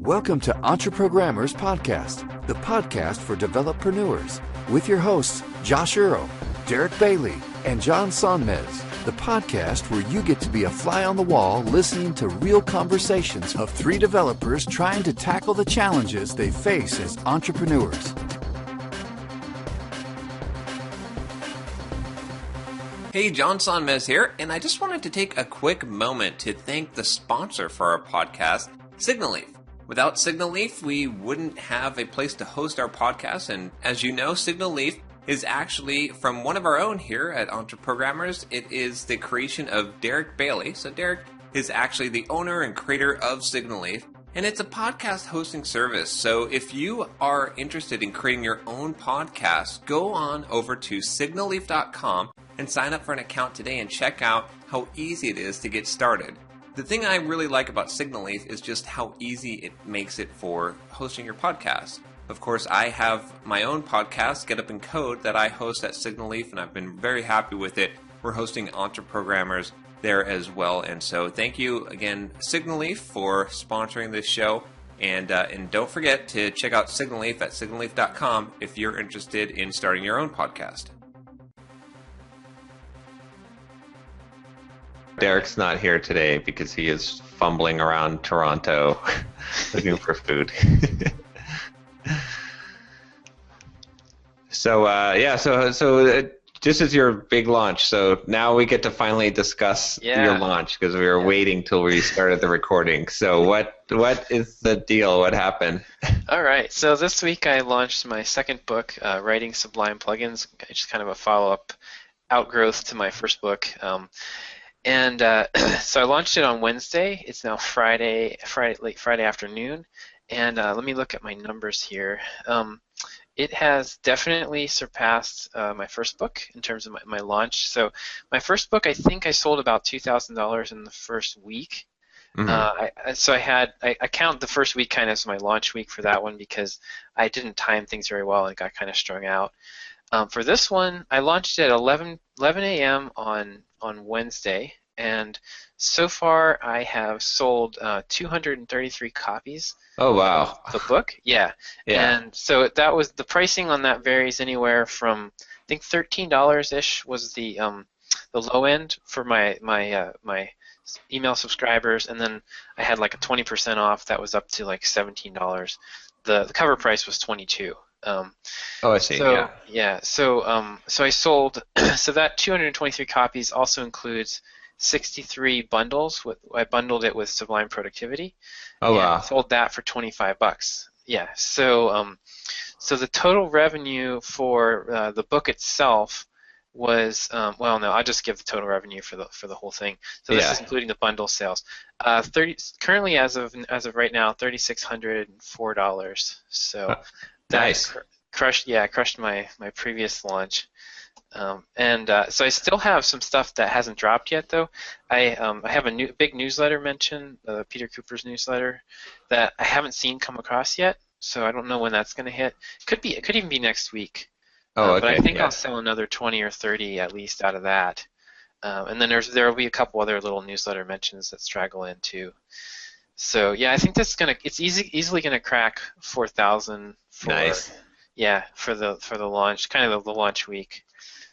Welcome to Entreprogrammers Podcast, the podcast for developreneurs, with your hosts, Josh Earl, Derick Bailey, and John Sonmez, the podcast where you get to be a fly on the wall listening to real conversations of three developers trying to tackle the challenges they face as entrepreneurs. Hey, John Sonmez here, and I just wanted to take a quick moment to thank the sponsor for our podcast, Signal. Without Signal, we wouldn't have a place to host our podcast, and as you know, Signal is actually from one of our own here at Entreprogrammers. It is the creation of Derick Bailey. So Derick is actually the owner and creator of Signal, and it's a podcast hosting service. So if you are interested in creating your own podcast, go on over to signalleaf.com and sign up for an account today and check out how easy it is to get started. The thing I really like about Signal is just how easy it makes it for hosting your podcast. Of course, I have my own podcast, Get Up and Code, that I host at Signal, and I've been very happy with it. We're hosting Entreprogrammers there as well. And so thank you again, Signal for sponsoring this show. And don't forget to check out Signal at signalleaf.com if you're interested in starting your own podcast. Derick's not here today because he is fumbling around Toronto looking for food. So this is your big launch. So now we get to finally discuss your launch because we were waiting till we started the recording. So what is the deal? What happened? All right. So this week I launched my second book, Writing Sublime Plugins. It's kind of a follow-up outgrowth to my first book. So I launched it on Wednesday. It's now late Friday afternoon. And let me look at my numbers here. It has definitely surpassed my first book in terms of my launch. So my first book, I think I sold about $2,000 in the first week. Mm-hmm. I count the first week kind of as my launch week for that one because I didn't time things very well and got kind of strung out. For this one, I launched it at 11 a.m. on Wednesday, and so far I have sold 233 copies. Oh wow! Of the book, yeah. And so that was the pricing on that varies anywhere from I think $13-ish was the low end for my email subscribers, and then I had like a 20% off that was up to like $17. The cover price was $22. I see. So I sold. So that 223 copies also includes 63 bundles. I bundled it with Sublime Productivity. Oh wow! I sold that for $25. Yeah. So the total revenue for the book itself was I'll just give the total revenue for the whole thing. So this is including the bundle sales. Currently as of right now, $3,604. So. Nice. Crushed my previous launch. So I still have some stuff that hasn't dropped yet, though. I have a big newsletter mention, Peter Cooper's newsletter, that I haven't seen come across yet. So I don't know when that's going to hit. It could even be next week. But I think I'll sell another 20 or 30 at least out of that. And then there will be a couple other little newsletter mentions that straggle in too. So yeah, I think it's easily gonna crack 4,000. Nice. Yeah, for the launch, kind of the launch week.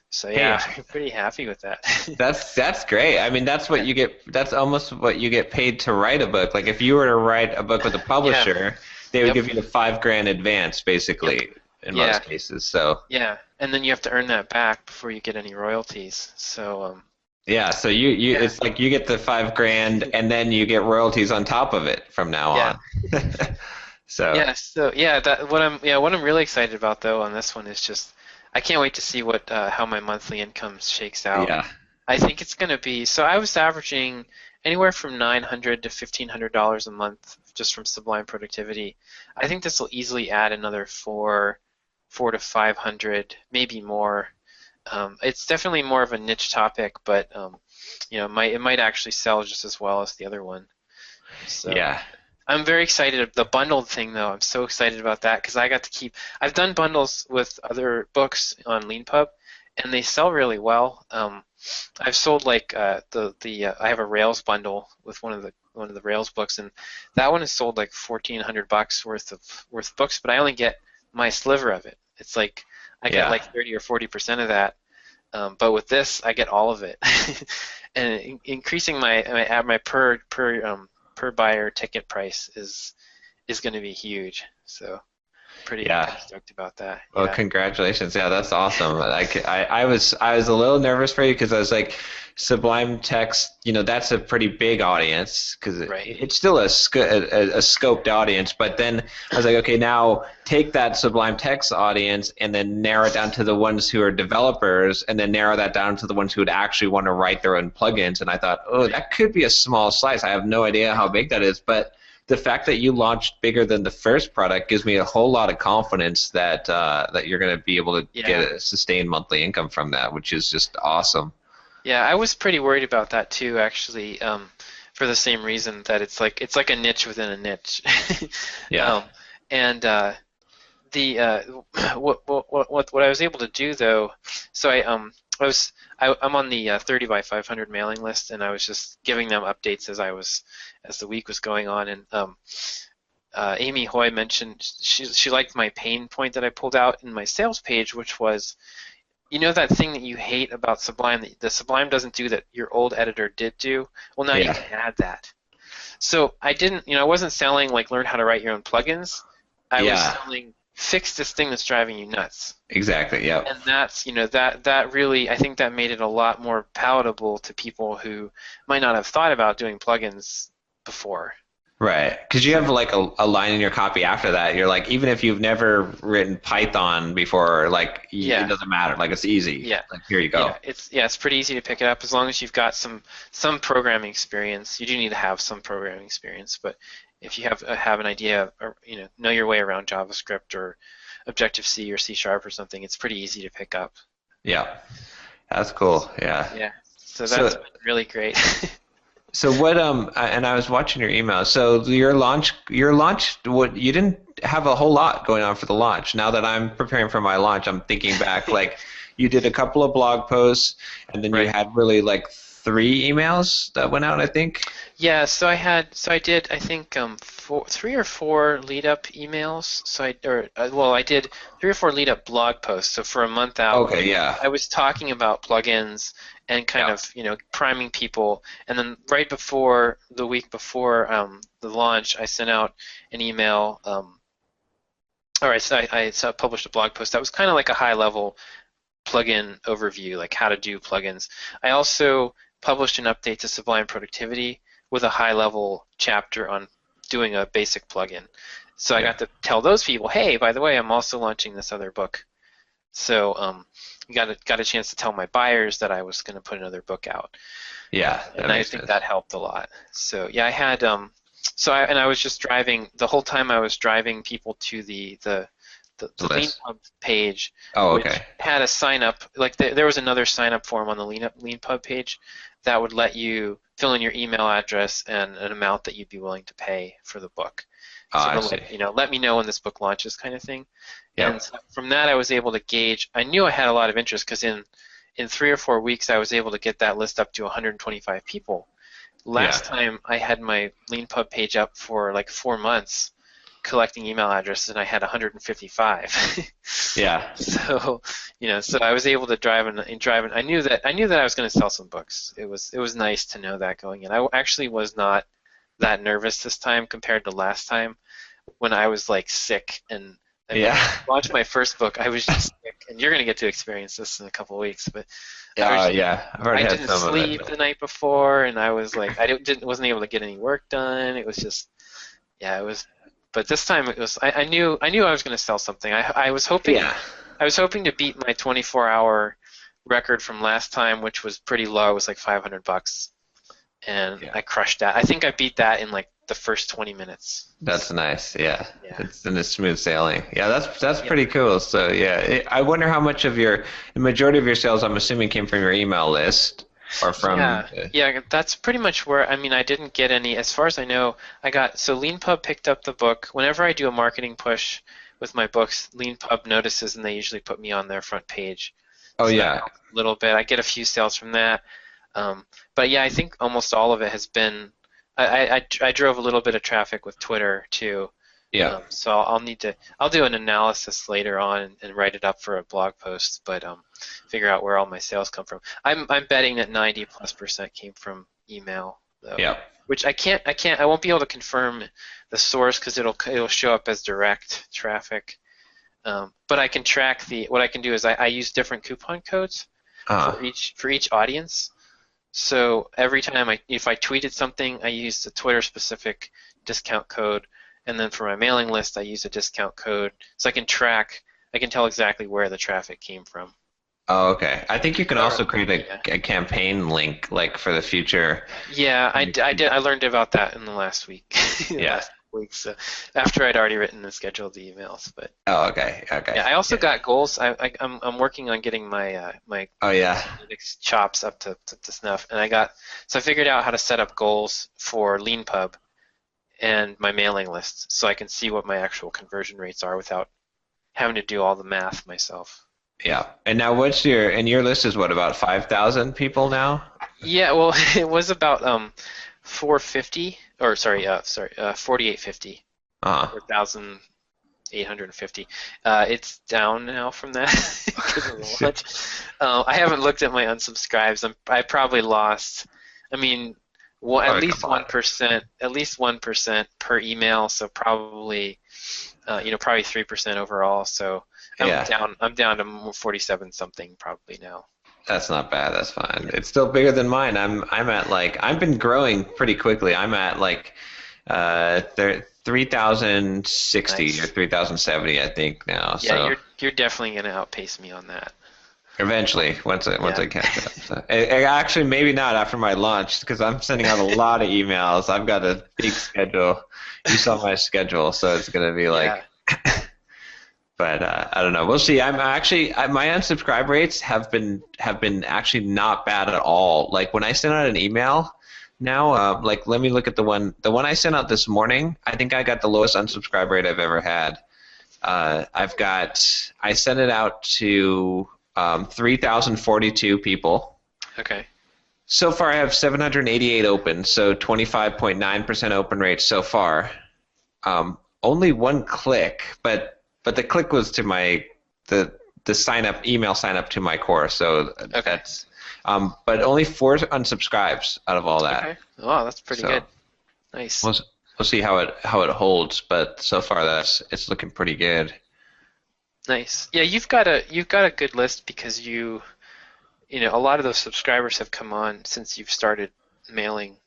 So yeah, I'm pretty happy with that. That's great. I mean, that's what you get. That's almost what you get paid to write a book. Like if you were to write a book with a publisher, they would give you the $5,000 advance, basically, in most cases. So yeah, and then you have to earn that back before you get any royalties. So so it's like you get the $5,000 and then you get royalties on top of it from now on. What I'm really excited about though on this one is just I can't wait to see how my monthly income shakes out. Yeah. I think it's going to be I was averaging anywhere from $900 to $1,500 a month just from Sublime Productivity. I think this will easily add another $400 to $500, maybe more. It's definitely more of a niche topic, but it might actually sell just as well as the other one. So I'm very excited. The bundled thing, though, I'm so excited about that because I got to keep. I've done bundles with other books on LeanPub, and they sell really well. I've sold like I have a Rails bundle with one of one of the Rails books, and that one has sold like $1,400 worth of books, but I only get my sliver of it. It's like I get like 30 or 40% of that, but with this I get all of it, and increasing my per buyer ticket price is going to be huge. So pretty stoked about that. Well, congratulations. Yeah, that's awesome. I was a little nervous for you because I was like, Sublime Text, that's a pretty big audience because it's still a scoped audience. But then I was like, okay, now take that Sublime Text audience and then narrow it down to the ones who are developers, and then narrow that down to the ones who would actually want to write their own plugins. And I thought, that could be a small slice. I have no idea how big that is, but the fact that you launched bigger than the first product gives me a whole lot of confidence that you're going to be able to get a sustained monthly income from that, which is just awesome. Yeah, I was pretty worried about that too, actually, for the same reason that it's like a niche within a niche. And what I was able to do though, so I'm on the 30 by 500 mailing list, and I was just giving them updates as the week was going on. And Amy Hoy mentioned she liked my pain point that I pulled out in my sales page, which was, that thing that you hate about Sublime, that the Sublime doesn't do that your old editor did do. Well, now you can add that. So I didn't, I wasn't selling like learn how to write your own plugins. I was selling fix this thing that's driving you nuts. Exactly. Yeah. And that's that really, I think that made it a lot more palatable to people who might not have thought about doing plugins before. Right, because you have like a line in your copy after that. You're like, even if you've never written Python before, like it doesn't matter. Like it's easy. Yeah. Like here you go. Yeah, it's pretty easy to pick it up as long as you've got some programming experience. You do need to have some programming experience, but if you have an idea, or know your way around JavaScript or Objective-C or C# or something, it's pretty easy to pick up. Yeah, that's cool. Yeah. Yeah. So that's been really great. So what? And I was watching your email. So your launch. What you didn't have a whole lot going on for the launch. Now that I'm preparing for my launch, I'm thinking back. Like you did a couple of blog posts, and then you had really like 3 emails that went out, I think. Yeah. So I did. I think 3 or 4 lead-up emails. So I did 3 or 4 lead-up blog posts. So for a month out. Okay. Yeah. I was talking about plugins and kind of priming people, and then right before the week before the launch, I sent out an email. I published a blog post that was kind of like a high-level plugin overview, like how to do plugins. I also published an update to Sublime Productivity with a high-level chapter on doing a basic plugin. So I got to tell those people, hey, by the way, I'm also launching this other book. So got a chance to tell my buyers that I was going to put another book out. Yeah, and I think that helped a lot. So I had I was just driving the whole time. I was driving people to the LeanPub page. Oh, okay. Which had a sign up. Like there was another sign up form on the LeanPub page that would let you fill in your email address and an amount that you'd be willing to pay for the book. Let me know when this book launches, kind of thing. Yep. And so from that, I was able to gauge. I knew I had a lot of interest because in 3 or 4 weeks, I was able to get that list up to 125 people. Last time, I had my LeanPub page up for like 4 months, collecting email addresses, and I had 155. Yeah. So I was able to drive and I knew that I was going to sell some books. It was nice to know that going in. I actually was not that nervous this time compared to last time when I was like sick and I launched my first book. I was just sick, and you're going to get to experience this in a couple of weeks. But I've already had didn't some sleep of that. the night before, and I was like, wasn't able to get any work done. It was just, it was. But this time it was. I knew I was going to sell something. I was hoping. Yeah. I was hoping to beat my 24-hour record from last time, which was pretty low. It was like $500, and I crushed that. I think I beat that in like the first 20 minutes. That's nice. Yeah. It's in a smooth sailing. Yeah, that's pretty cool. So I wonder how much of the majority of your sales, I'm assuming, came from your email list or from. Yeah, that's pretty much where. I mean, I didn't get any. As far as I know, LeanPub picked up the book. Whenever I do a marketing push with my books, LeanPub notices, and they usually put me on their front page. Oh, so yeah. A little bit. I get a few sales from that. But I think almost all of it has been I drove a little bit of traffic with Twitter too. Yeah. So I'll do an analysis later on and write it up for a blog post, but figure out where all my sales come from. I'm betting that 90+% came from email though. Yeah. Which I won't be able to confirm the source because it'll show up as direct traffic. But I can track what I can do is I use different coupon codes for each audience. So every time if I tweeted something, I use the Twitter specific discount code. And then for my mailing list, I use a discount code, so I can tell exactly where the traffic came from. Oh, okay. I think you can also create a campaign link, like for the future. Yeah, I did. I learned about that in the last week. Last week, so after I'd already written and scheduled the emails, but. Oh, okay. Yeah, I also got goals. I'm working on getting my my analytics chops up to snuff, and I figured out how to set up goals for LeanPub and my mailing list, so I can see what my actual conversion rates are without having to do all the math myself. Yeah, and now your list is what, about 5,000 people now? Yeah, well, it was about 450, or 4,850. 4,850. It's down now from that because of the launch. I haven't looked at my unsubscribes. I probably lost. I mean. Well, at least 1% per email, so probably 3% overall. So I'm down to 47 something probably now. That's not bad. That's fine. It's still bigger than mine. I'm at I've been growing pretty quickly. I'm at 3,060 nice. Or 3,070 I think now. Yeah, so. You're definitely gonna outpace me on that. Eventually, once I catch up. So, actually, maybe not after my launch, because I'm sending out a lot of emails. I've got a big schedule. You saw my schedule, so it's going to be but I don't know. We'll see. I'm actually my unsubscribe rates have been actually not bad at all. Like when I send out an email now, let me look at the one I sent out this morning. I think I got the lowest unsubscribe rate I've ever had. I sent it out to 3,042 people. Okay. So far, I have 788 open, so 25.9% open rate so far. Only one click, but the click was to the email sign up to my course. So that's but only 4 unsubscribes out of all that. Okay. Wow, that's pretty good. Nice. We'll see how it holds, but so far it's looking pretty good. Nice. Yeah, you've got a good list because a lot of those subscribers have come on since you've started mailing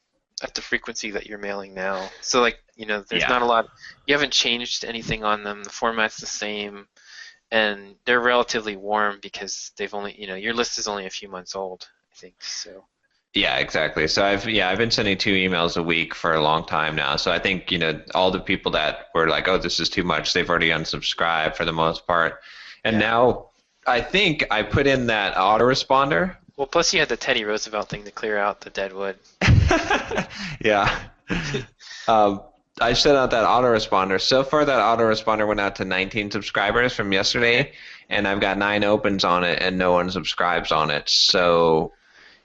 at the frequency that you're mailing now. So there's not a lot. You haven't changed anything on them. The format's the same, and they're relatively warm because they've only your list is only a few months old, I think. So. Yeah, exactly. So I've been sending 2 emails a week for a long time now. So I think all the people that were like, oh, this is too much, they've already unsubscribed for the most part. And now I think I put in that autoresponder. Well, plus you had the Teddy Roosevelt thing to clear out the dead wood. Yeah. I sent out that autoresponder. So far, that autoresponder went out to 19 subscribers from yesterday, and I've got 9 opens on it and no unsubscribes on it. So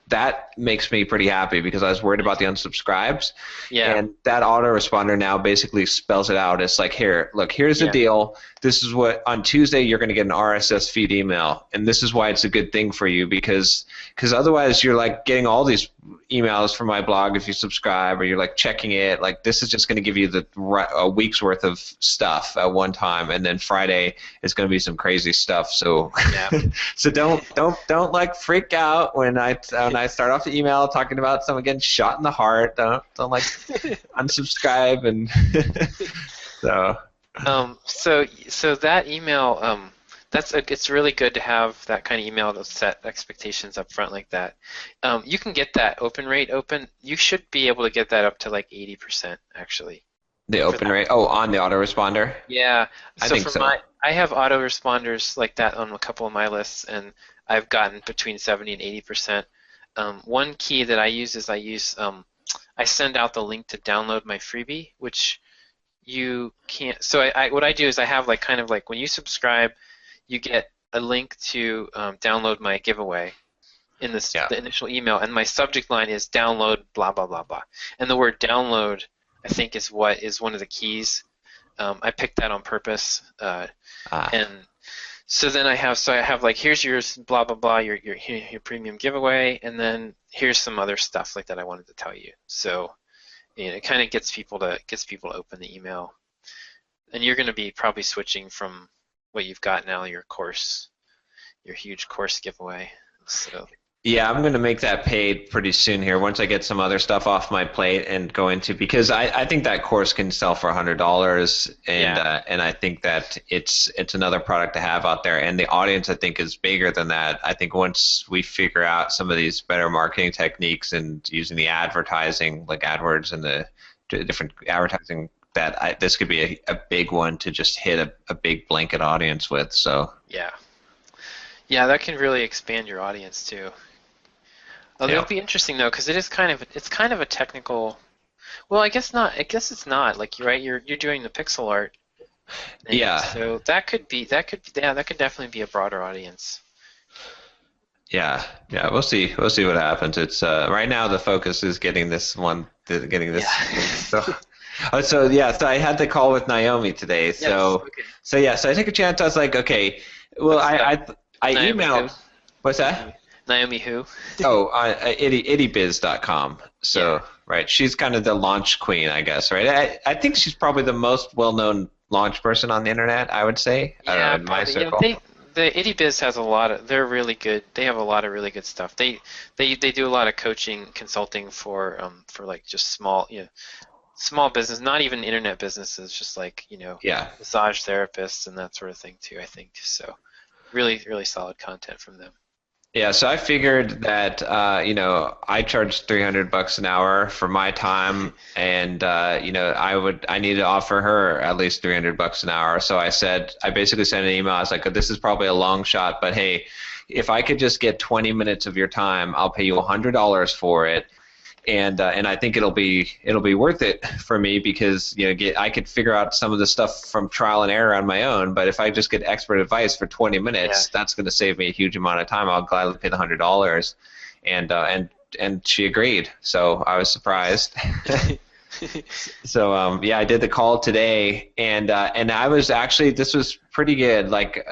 that makes me pretty happy because I was worried about the unsubscribes. Yeah. And that autoresponder now basically spells it out. It's like, here's the deal. This is what, on Tuesday, you're going to get an RSS feed email. And this is why it's a good thing for you because otherwise you're getting all these emails from my blog if you subscribe or you're checking it. This is just going to give you a week's worth of stuff at one time. And then Friday is going to be some crazy stuff. So, so don't freak out when I start off the email talking about someone getting shot in the heart. Don't unsubscribe and so. So that email, it's really good to have that kind of email to set expectations up front like that. You can get that open rate open. You should be able to get that up to 80% actually. The open rate? Oh, on the autoresponder? Yeah. I think so. I have autoresponders like that on a couple of my lists, and I've gotten between 70 and 80%. One key that I use is I send out the link to download my freebie, which you can't. So what I do is I have when you subscribe, you get a link to download my giveaway, in the initial email, and my subject line is download blah blah blah blah, and the word download I think is one of the keys. I picked that on purpose, and so then I have like, here's your blah blah blah, your premium giveaway, and then here's some other stuff like that I wanted to tell you. So it kind of gets people to open the email, and you're going to be probably switching from what you've got now, your huge course giveaway. So. Yeah, I'm going to make that paid pretty soon here once I get some other stuff off my plate and go into, because I think that course can sell for $100, and I think that it's another product to have out there, and the audience I think is bigger than that. I think once we figure out some of these better marketing techniques and using the advertising like AdWords and the different advertising, that this could be a big one to just hit a big blanket audience with. So yeah, that can really expand your audience too. It'll be interesting though, because it's kind of a technical. Well, I guess not. I guess it's not. Like you're doing the pixel art. Yeah. So that could definitely be a broader audience. Yeah. We'll see what happens. It's right now the focus is getting this. So I had the call with Naomi today. So I took a chance. I was like, okay, well, I emailed. What's that? Naomi who? Ittybiz.com. So, right, she's kind of the launch queen, I guess, right? I think she's probably the most well-known launch person on the internet, I would say, in my circle. The Ittybiz has a lot of. They're really good. They have a lot of really good stuff. They do a lot of coaching, consulting for like just small business, not even internet businesses, just like massage therapists and that sort of thing too. I think so. Really, really solid content from them. Yeah, so I figured that I charge $300 an hour for my time, and I need to offer her at least $300 an hour. So I basically sent an email. I was like, this is probably a long shot, but hey, if I could just get 20 minutes of your time, I'll pay you $100 for it. And I think it'll be worth it for me, because I could figure out some of the stuff from trial and error on my own. But if I just get expert advice for 20 minutes, that's going to save me a huge amount of time. I'll gladly pay the $100, and she agreed. So I was surprised. So I did the call today, and I was actually, this was pretty good. Like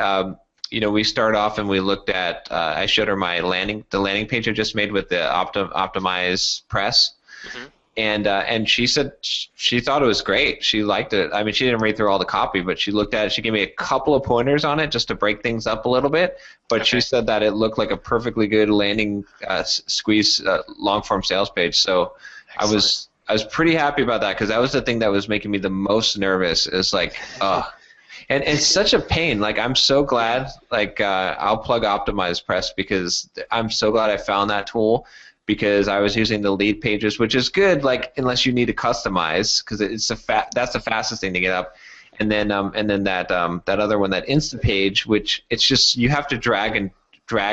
we start off and we looked at. I showed her the landing page I just made with the Optimize Press, and she said she thought it was great. She liked it. I mean, she didn't read through all the copy, but she looked at it. She gave me a couple of pointers on it just to break things up a little bit. But she said that it looked like a perfectly good landing squeeze long form sales page. So excellent. I was pretty happy about that, because that was the thing that was making me the most nervous. Is like, and it's such a pain. Like, I'm so glad. Like, I'll plug Optimize Press, because I'm so glad I found that tool, because I was using the lead pages, which is good. Like, unless you need to customize, because that's the fastest thing to get up. And then that other one, that instant page, which it's just you have to drag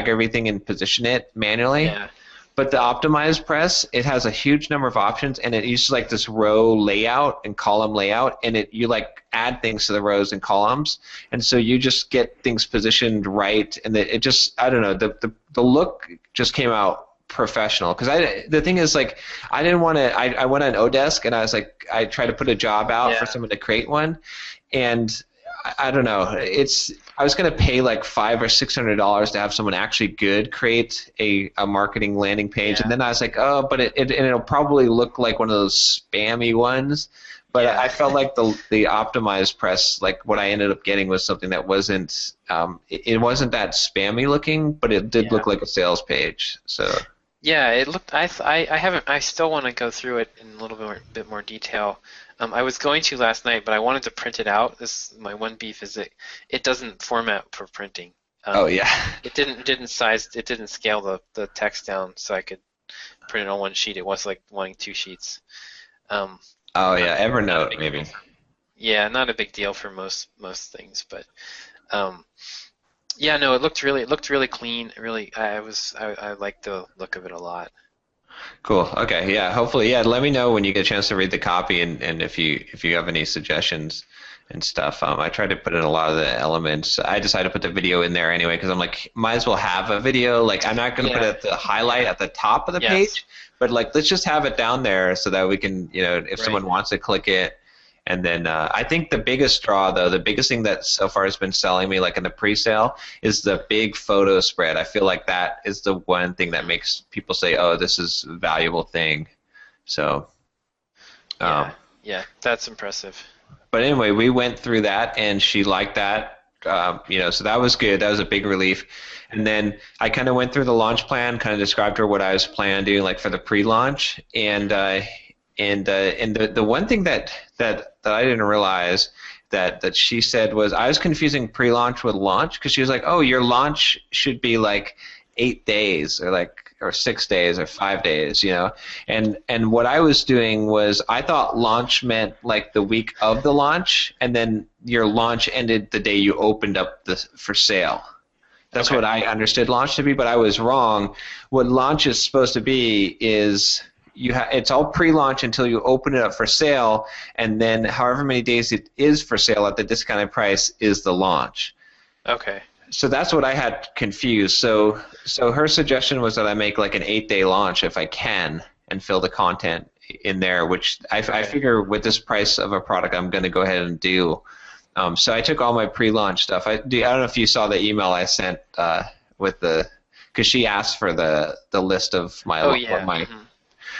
everything and position it manually. Yeah. But the Optimize Press, it has a huge number of options, and it uses like this row layout and column layout, and you like add things to the rows and columns, and so you just get things positioned right, and it just, I don't know, the look just came out professional. Because the thing is, like, I didn't want to. I went on Odesk, and I was like, I tried to put a job out for someone to create one, and I don't know. I was going to pay like $500 or $600 to have someone actually good create a marketing landing page, and then I was like, oh, but it'll probably look like one of those spammy ones. But I felt like the Optimized Press, like what I ended up getting was something that wasn't it wasn't that spammy looking, but it did look like a sales page. So yeah, it looked. I still want to go through it in a little bit more detail. I was going to last night, but I wanted to print it out. My one beef is it doesn't format for printing. It didn't scale the text down so I could print it on one sheet. It was like wanting two sheets. Evernote maybe. Yeah, not a big deal for most things, but it looked really clean. Really, I liked the look of it a lot. Cool. Okay. Yeah. Hopefully. Yeah. Let me know when you get a chance to read the copy, and if you have any suggestions and stuff. I tried to put in a lot of the elements. I decided to put the video in there anyway because I'm like, might as well have a video. Like, I'm not going to put it at the highlight at the top of the page, but like, let's just have it down there so that we can, if someone wants to click it. And then I think the biggest draw, though, the biggest thing that so far has been selling me, like in the pre-sale, is the big photo spread. I feel like that is the one thing that makes people say, "Oh, this is a valuable thing." So, yeah, that's impressive. But anyway, we went through that, and she liked that. So that was good. That was a big relief. And then I kind of went through the launch plan, kind of described her what I was planning on doing, like for the pre-launch, and the one thing that I didn't realize that she said was I was confusing pre-launch with launch because she was like, oh, your launch should be like 8 days or 6 days or 5 days, and what I was doing was I thought launch meant like the week of the launch, and then your launch ended the day you opened up for sale. That's what I understood launch to be, but I was wrong. What launch is supposed to be is it's all pre-launch until you open it up for sale, and then however many days it is for sale at the discounted price is the launch. Okay. So that's what I had confused. So her suggestion was that I make like an 8-day launch if I can and fill the content in there, which I figure with this price of a product I'm going to go ahead and do. So I took all my pre-launch stuff. I don't know if you saw the email I sent because she asked for the list of my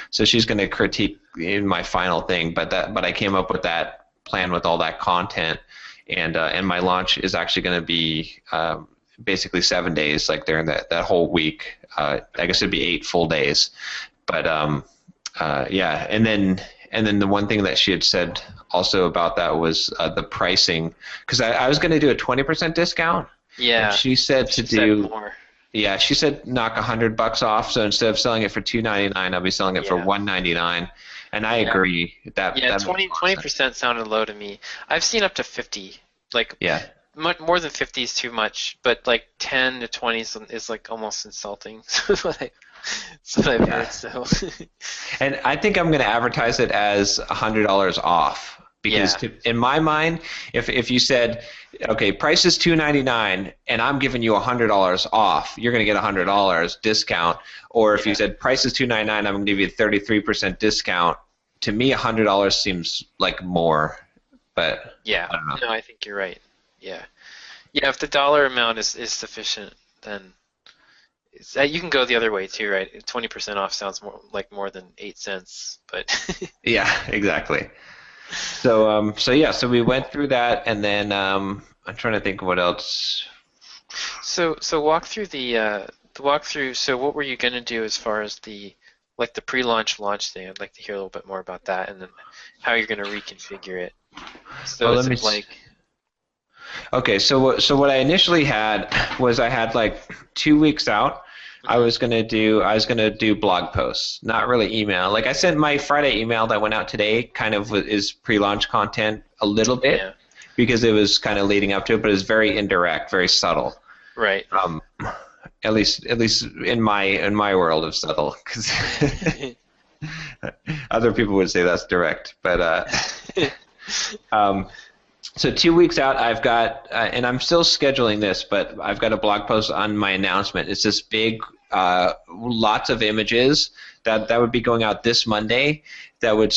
So she's going to critique in my final thing, but I came up with that plan with all that content, and my launch is actually going to be basically 7 days, like during that whole week. I guess it'd be 8 full days, but and then the one thing that she had said also about that was the pricing, because I was going to do a 20% discount. Yeah. And she said more. Yeah, she said knock $100 off. So instead of selling it for $299, I'll be selling it for $199, and I agree that. Yeah, 20% sounded low to me. I've seen up to 50. More than 50 is too much, but like 10 to 20 is like almost insulting. That's what I've heard. So. And I think I'm going to advertise it as $100 off. Because in my mind, if you said, okay, price is $299 and I'm giving you $100 off, you're going to get $100 discount. Or if you said price is $299, I'm going to give you a 33% discount. To me, $100 seems like more. But yeah, I don't know. No, I think you're right. Yeah, if the dollar amount is sufficient, then you can go the other way too, right? 20% off sounds more than 8 cents, but yeah, exactly. So we went through that, and then I'm trying to think of what else. So walk through the walkthrough. So what were you going to do as far as the pre-launch launch thing? I'd like to hear a little bit more about that, and then how you're going to reconfigure it. So Okay, so what I initially had was I had like 2 weeks out. I was gonna do blog posts, not really email. Like I sent my Friday email that went out today, kind of is pre-launch content a little bit because it was kind of leading up to it, but it's very indirect, very subtle. Right. At least in my world of subtle, because other people would say that's direct, but so 2 weeks out, I've got, and I'm still scheduling this, but I've got a blog post on my announcement. It's this big, lots of images that would be going out this Monday. That would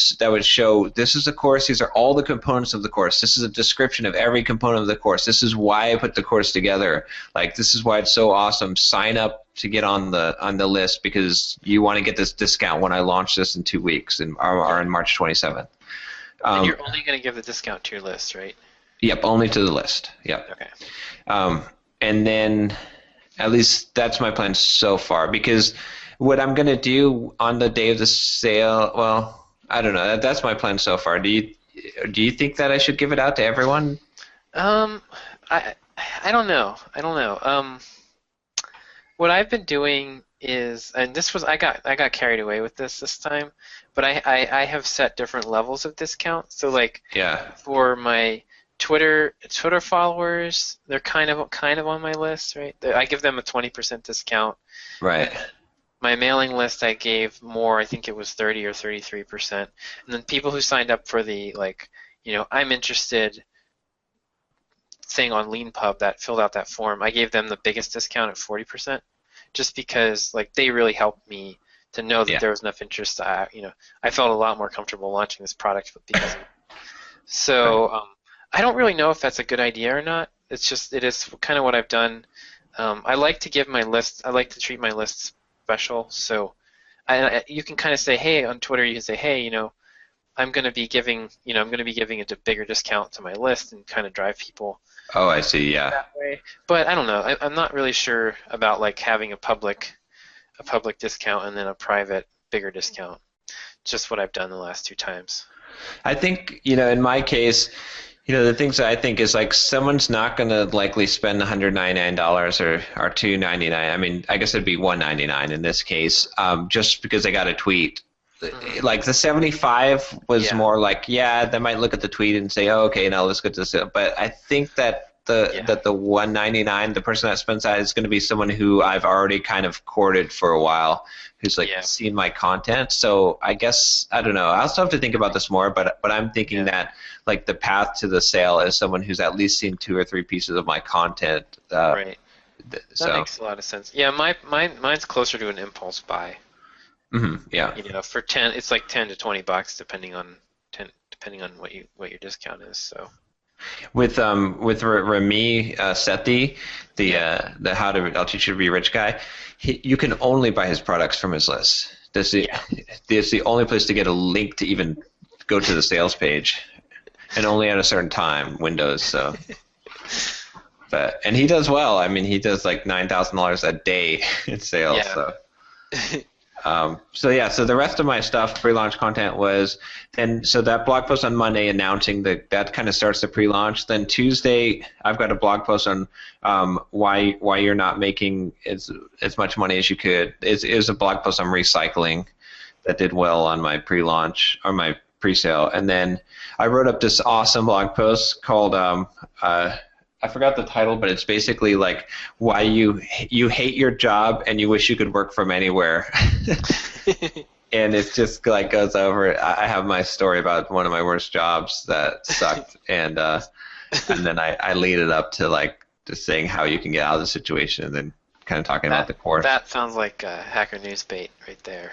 show this is the course. These are all the components of the course. This is a description of every component of the course. This is why I put the course together. Like this is why it's so awesome. Sign up to get on the list because you want to get this discount when I launch this in 2 weeks or on March 27th. And you're only going to give the discount to your list, right? Yep, only to the list. Yep. Okay. And then, at least that's my plan so far. Because what I'm going to do on the day of the sale, well, I don't know. That's my plan so far. Do you think that I should give it out to everyone? I don't know. What I've been doing is, and this was I got carried away with this time, but I have set different levels of discount. So like for my Twitter followers, they're kind of on my list, right? I give them a 20% discount. Right. my mailing list I gave more. I think it was 30 or 33%. And then people who signed up for the I'm interested thing on LeanPub that filled out that form, I gave them the biggest discount at 40%, just because they really helped me to know that there was enough interest. I felt a lot more comfortable launching this product because of it. So I don't really know if that's a good idea or not. It is kind of what I've done. I like to give my list. I like to treat my lists special. So you can kind of say, hey, on Twitter, you can say, hey, I'm going to be giving a bigger discount to my list and kind of drive people. Oh, I see. Yeah. That way. But I don't know. I'm not really sure about having a public discount and then a private bigger discount. Just what I've done the last 2 times. I think in my case, the things that I think is someone's not going to likely spend $199 or $299. I mean, I guess it'd be $199 in this case, just because they got a tweet. The 75 was more they might look at the tweet and say, oh, okay, now let's get this. But I think that the 199, the person that spends that is going to be someone who I've already kind of courted for a while, who's seen my content. So I guess, I don't know, I'll still have to think about this more, but I'm thinking that the path to the sale is someone who's at least seen 2 or 3 pieces of my content. Right. That makes a lot of sense. Yeah, mine's closer to an impulse buy. Mm-hmm, yeah. For 10, it's like $10 to $20 depending on what your discount is. So. With Rami Sethi, the I'll Teach You to Be Rich guy, you can only buy his products from his list. That's the only place to get a link to even go to the sales page, and only at a certain time windows. So, and he does well. I mean, he does $9,000 a day in sales. Yeah. So. So the rest of my stuff, pre-launch content was, so that blog post on Monday announcing that kind of starts the pre-launch. Then Tuesday, I've got a blog post on why you're not making as much money as you could. It's a blog post on recycling that did well on my pre-launch or my pre-sale. And then I wrote up this awesome blog post called I forgot the title, but it's basically why you hate your job and you wish you could work from anywhere. And it just goes over. I have my story about one of my worst jobs that sucked, and then I lead it up to just saying how you can get out of the situation, and then kind of talking about the course. That sounds like Hacker News bait right there.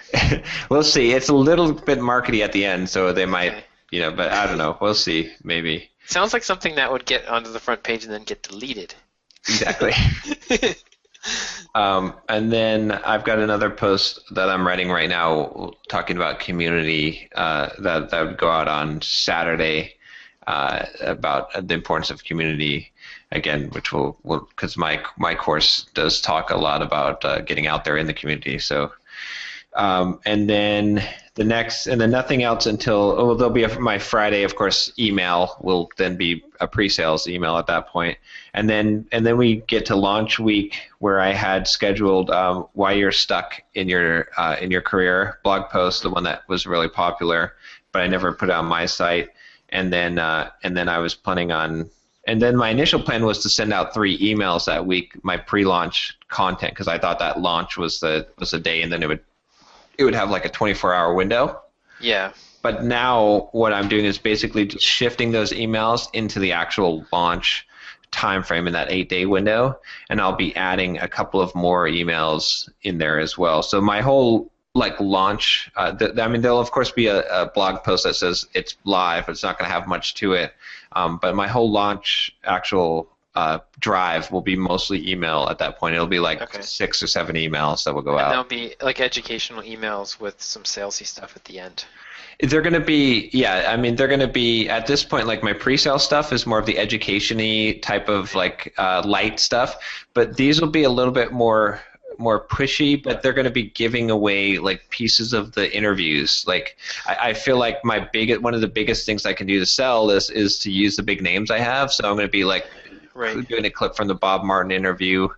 We'll see. It's a little bit markety at the end, so they might, but I don't know. We'll see. Maybe. Sounds like something that would get onto the front page and then get deleted. Exactly. And then I've got another post that I'm writing right now talking about community that would go out on Saturday about the importance of community, again, which will because my course does talk a lot about getting out there in the community. So, and then nothing else until there'll be my Friday, of course. Email will then be a pre-sales email at that point, and then we get to launch week, where I had scheduled why you're stuck in your career blog post, the one that was really popular, but I never put it on my site, and then I was planning on. And then my initial plan was to send out 3 emails that week, my pre-launch content, because I thought that launch was the day, and then it would have a 24-hour window. Yeah. But now what I'm doing is basically just shifting those emails into the actual launch time frame in that 8-day window, and I'll be adding a couple of more emails in there as well. So my whole launch, there'll of course be a blog post that says it's live. It's not going to have much to it, but my whole launch actual drive will be mostly email at that point. It'll be 6 or 7 emails that will go out. And they'll be educational emails with some salesy stuff at the end. They're going to be, they're going to be, at this point, my pre-sale stuff is more of the education-y type of light stuff, but these will be a little bit more pushy, but they're going to be giving away pieces of the interviews. I feel like one of the biggest things I can do to sell this is to use the big names I have, so I'm going to be doing a clip from the Bob Martin interview.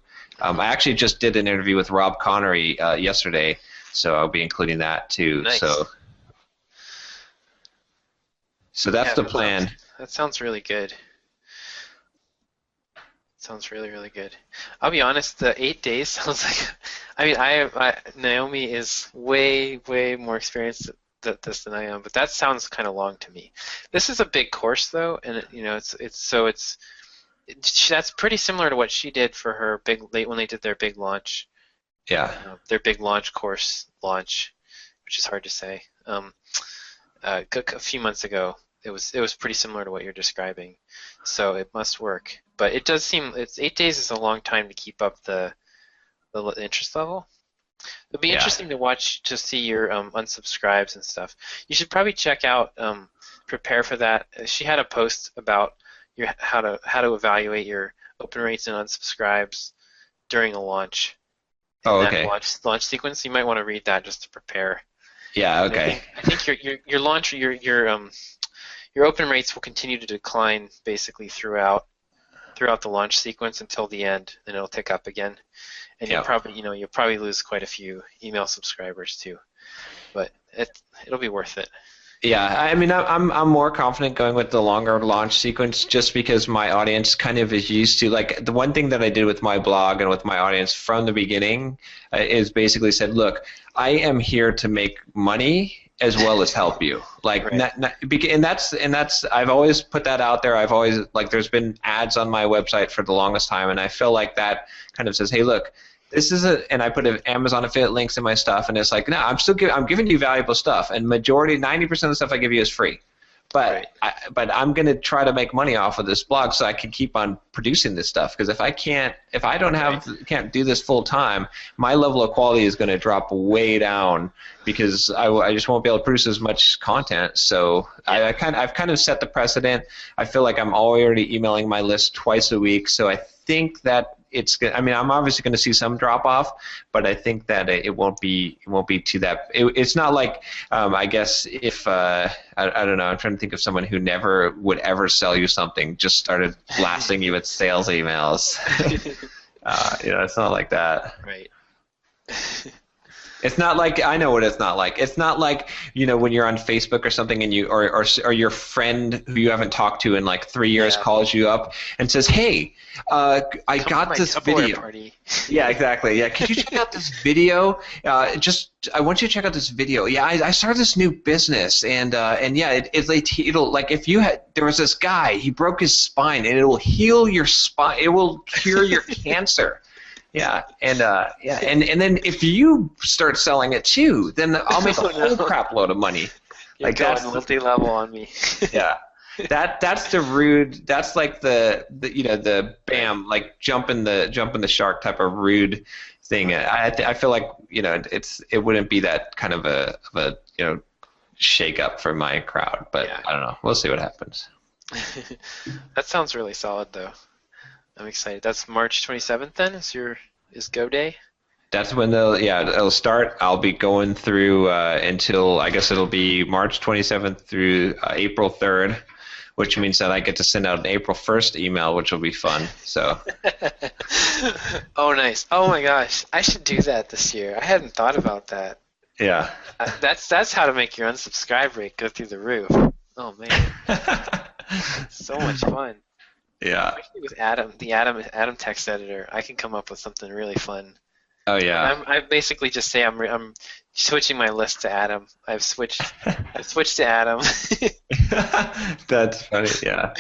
I actually just did an interview with Rob Connery yesterday, so I'll be including that too. Nice. So that's the plan. That sounds really good. Sounds really, really good. I'll be honest, the 8 days sounds like, I mean, Naomi is way, way more experienced at this than I am, but that sounds kind of long to me. This is a big course though, and that's pretty similar to what she did for her when they did their big launch. Yeah. Their big launch course launch, which is hard to say. A few months ago, it was pretty similar to what you're describing, so it must work. But it does seem 8 days is a long time to keep up the interest level. It'll be interesting to watch to see your unsubscribes and stuff. You should probably check out Prepare for that. She had a post about how to evaluate your open rates and unsubscribes during a launch. Oh, okay. That launch sequence. You might want to read that just to prepare. Yeah. Okay. I think your launch your open rates will continue to decline basically throughout the launch sequence until the end, and it'll tick up again. And you'll probably lose quite a few email subscribers too, but it'll be worth it. Yeah, I mean, I'm more confident going with the longer launch sequence just because my audience kind of is used to, like, the one thing that I did with my blog and with my audience from the beginning is basically said, look, I am here to make money as well as help you. Like, right. And that's I've always put that out there. I've always, like, there's been ads on my website for the longest time, and I feel like that kind of says, hey, look, this is and I put Amazon affiliate links in my stuff, and it's like, no, I'm giving you valuable stuff, and 90% of the stuff I give you is free. But right. I'm going to try to make money off of this blog so I can keep on producing this stuff, because if I can't do this full time, my level of quality is going to drop way down because I just won't be able to produce as much content. So I've kind of set the precedent. I feel like I'm already emailing my list twice a week, so I think that I'm obviously going to see some drop off, but I think that it won't be to that. It's not like I guess if I don't know. I'm trying to think of someone who never would ever sell you something, just started blasting you with sales emails. It's not like that. Right. It's not like, I know what it's not like. It's not like, when you're on Facebook or something and you or your friend who you haven't talked to in like 3 years calls you up and says, hey, I got this video. Party. Yeah, exactly. Yeah, could you check out this video? I want you to check out this video. Yeah, I started this new business, and it'll, like, if there was this guy, he broke his spine, and it will heal your spine. It will cure your cancer. Yeah, and then if you start selling it too, then I'll make a whole crap load of money. You're like, going multi-level on me. Yeah, that's the rude. That's like the bam, like jump in the shark type of rude thing. I feel like it wouldn't be that kind of a shake up for my crowd, but I don't know. We'll see what happens. That sounds really solid though. I'm excited. That's March 27th then is Go Day? That's when it'll start. I'll be going through until, I guess it'll be March 27th through April 3rd, which means that I get to send out an April 1st email, which will be fun. So. Oh, nice. Oh my gosh. I should do that this year. I hadn't thought about that. Yeah. That's how to make your unsubscribe rate go through the roof. Oh man. So much fun. Yeah. Especially with Adam text editor, I can come up with something really fun. Oh yeah. I basically just say I'm switching my list to Adam. I've switched to Adam. That's funny. Yeah.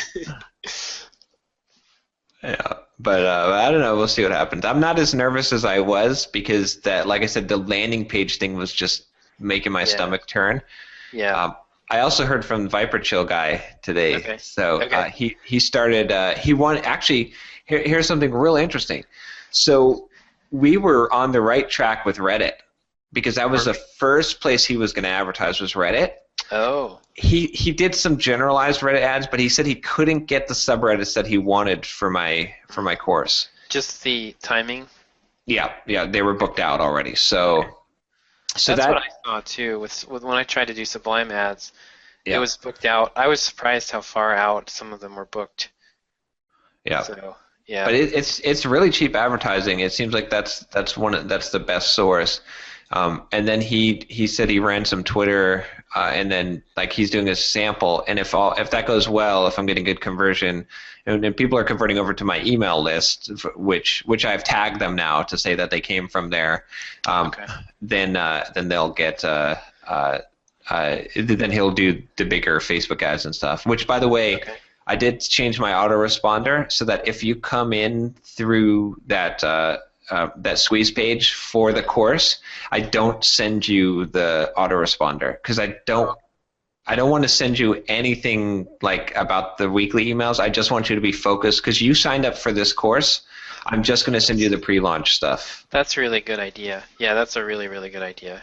Yeah. But I don't know. We'll see what happens. I'm not as nervous as I was because that, like I said, the landing page thing was just making my stomach turn. Yeah. I also heard from Viper Chill guy today. Okay. So he started. Here's something real interesting. So we were on the right track with Reddit because that was the first place he was going to advertise was Reddit. Oh. He did some generalized Reddit ads, but he said he couldn't get the subreddits that he wanted for my course. Just the timing? Yeah, they were booked out already. So. Okay. So that's what I saw too. With when I tried to do Sublime ads, it was booked out. I was surprised how far out some of them were booked. Yeah. So yeah. But it's really cheap advertising. It seems like that's the best source. And then he said he ran some Twitter, and then like he's doing a sample, and if that goes well, if I'm getting good conversion, and people are converting over to my email list, which I've tagged them now to say that they came from there, then they'll get then he'll do the bigger Facebook ads and stuff. Which, by the way, I did change my autoresponder so that if you come in through that squeeze page for the course, I don't send you the autoresponder because I don't want to send you anything like about the weekly emails. I just want you to be focused because you signed up for this course. I'm just going to send you the pre-launch stuff. That's a really good idea. Yeah, that's a really, really good idea.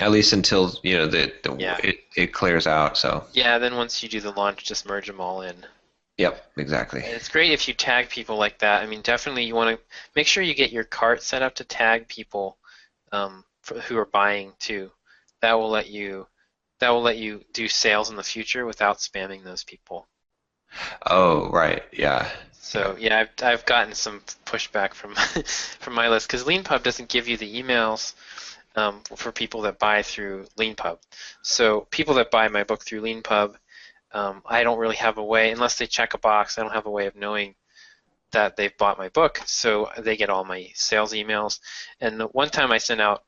At least until it clears out. So yeah, then once you do the launch, just merge them all in. Yep, exactly. And it's great if you tag people like that. I mean, definitely you want to make sure you get your cart set up to tag people who are buying too. That will let you do sales in the future without spamming those people. Oh, right, yeah. So yeah, I've gotten some pushback from from my list because LeanPub doesn't give you the emails for people that buy through LeanPub. So people that buy my book through LeanPub, I don't really have a way, unless they check a box, I don't have a way of knowing that they've bought my book. So they get all my sales emails. And the one time I sent out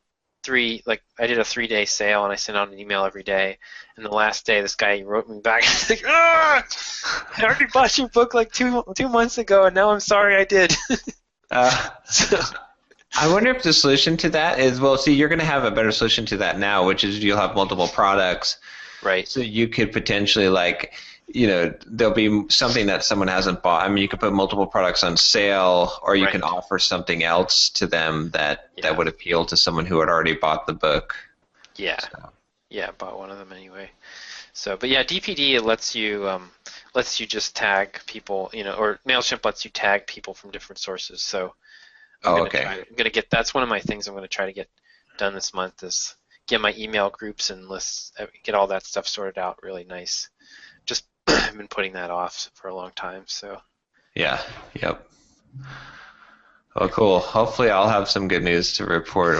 I did a 3-day sale and I sent out an email every day. And the last day, this guy wrote me back, like, I already bought your book like two months ago, and now I'm sorry I did. So. I wonder if the solution to that is, well, see, you're going to have a better solution to that now, which is you'll have multiple products. Right. So you could potentially, like, there'll be something that someone hasn't bought. I mean, you could put multiple products on sale, or you can offer something else to them that would appeal to someone who had already bought the book. Yeah. So. Yeah, I bought one of them anyway. So, but yeah, DPD lets you just tag people, or MailChimp lets you tag people from different sources. So. I'm gonna get. That's one of my things I'm gonna try to get done this month is get my email groups and lists, get all that stuff sorted out really nice. Just I've been putting that off for a long time. So. Yeah. Yep. Well, cool. Hopefully, I'll have some good news to report.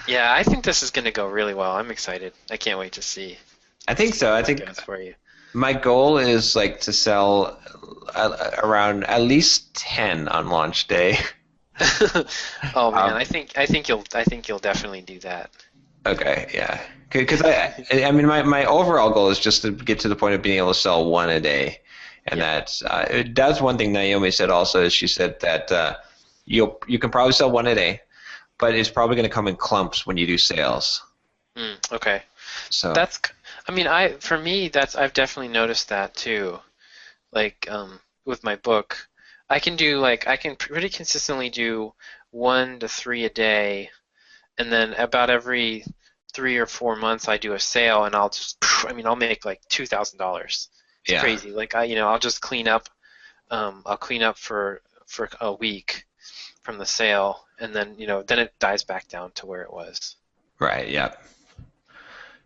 Yeah, I think this is gonna go really well. I'm excited. I can't wait to see. I think so. I think for you. My goal is like to sell around at least 10 on launch day. Oh man, I think you'll definitely do that. Okay, yeah. Because I mean my overall goal is just to get to the point of being able to sell one a day, and that's one thing Naomi said also is she said that you can probably sell one a day, but it's probably going to come in clumps when you do sales. Okay. So that's. I mean, I've definitely noticed that too. Like with my book, I can pretty consistently do 1 to 3 a day, and then about every 3 or 4 months I do a sale, and I'll make like $2,000. It's crazy. Like I'll just clean up. I'll clean up for a week from the sale, and then then it dies back down to where it was. Right. Yeah.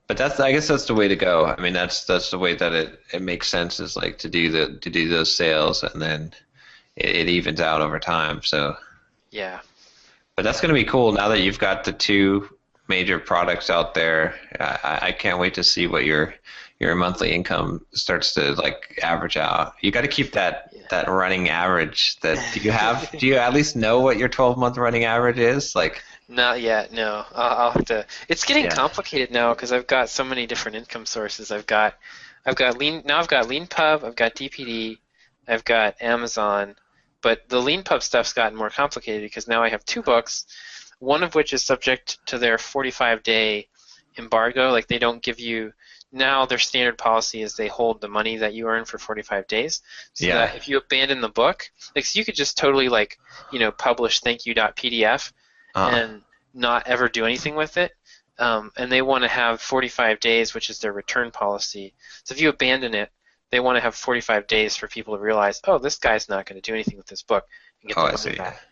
But I guess that's the way to go. I mean, that's the way that it makes sense is like to do those sales, and then it evens out over time. So yeah. But that's going to be cool now that you've got the 2 major products out there. I can't wait to see what your monthly income starts to like average out. You got to keep that running average. Do you at least know what your 12-month running average is? Like. Not yet, no. I'll have to. It's getting complicated now because I've got so many different income sources. I've got LeanPub, I've got DPD, I've got Amazon, but the LeanPub stuff's gotten more complicated because now I have 2 books, one of which is subject to their 45-day embargo. Like they don't give you. Now their standard policy is they hold the money that you earn for 45 days. So that if you abandon the book, like so you could just totally publish thankyou.pdf. And not ever do anything with it. And they want to have 45 days, which is their return policy. So if you abandon it, they want to have 45 days for people to realize, oh, this guy's not going to do anything with this book and get the money back.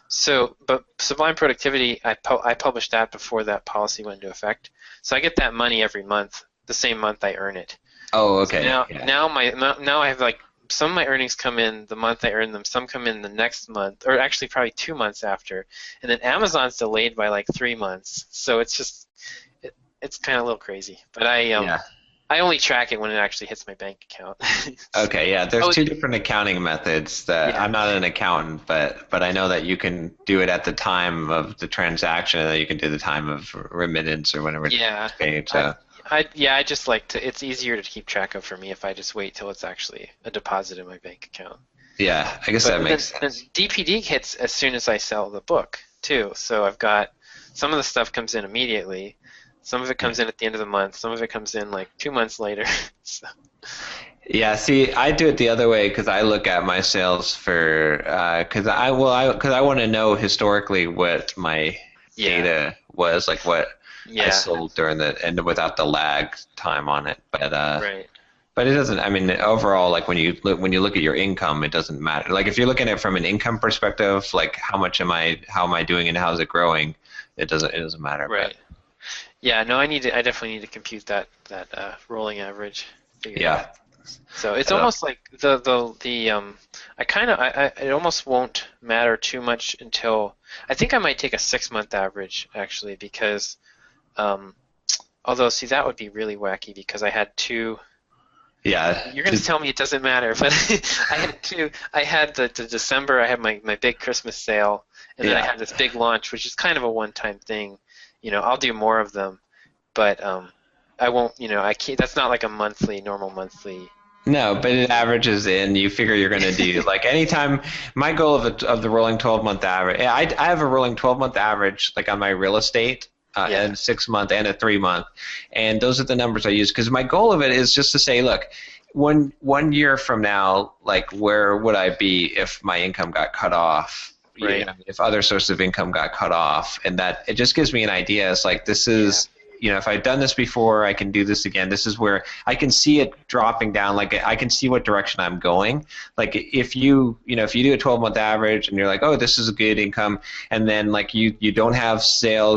So, but Sublime Productivity, I published that before that policy went into effect. So I get that money every month, the same month I earn it. Oh, okay. So now I have like some of my earnings come in the month I earn them, some come in the next month, or actually probably 2 months after, and then Amazon's delayed by like 3 months. So it's just it's kind of a little crazy. But I only track it when it actually hits my bank account. Okay, yeah. There's two different accounting methods that I'm not an accountant, but I know that you can do it at the time of the transaction, and then you can do the time of remittance or whenever it's paid. So. I just like to. It's easier to keep track of for me if I just wait till it's actually a deposit in my bank account. Yeah, I guess that makes sense. DPD hits as soon as I sell the book too. So I've got some of the stuff comes in immediately. Some of it comes in at the end of the month. Some of it comes in like 2 months later. So. Yeah, see, I do it the other way because I look at my sales for because I want to know historically what my data was, like what I sold during and without the lag time on it. But but it doesn't. I mean, overall, like when you look at your income, it doesn't matter. Like if you're looking at it from an income perspective, like how am I doing and how is it growing? It doesn't matter. Right. But, yeah, no, I definitely need to compute that rolling average. Yeah. So it's almost like it almost won't matter too much until I think I might take a 6-month average actually because although see that would be really wacky because I had 2. Yeah. You're going to tell me it doesn't matter, but I had 2. I had the December. I had my big Christmas sale, and then I had this big launch, which is kind of a one-time thing. I'll do more of them, but I won't. I can't. That's not like a normal monthly. No, but it averages in. You figure you're going to do like anytime. My goal of the rolling 12-month average. I have a rolling 12-month average like on my real estate. And 6-month and a 3-month, and those are the numbers I use because my goal of it is just to say, look, one year from now, like where would I be if my income got cut off? Right. If other sources of income got cut off, and that it just gives me an idea. It's like this is. If I've done this before, I can do this again. This is where I can see it dropping down. Like I can see what direction I'm going. Like if you do a 12-month average and you're like, oh, this is a good income, and then like you don't have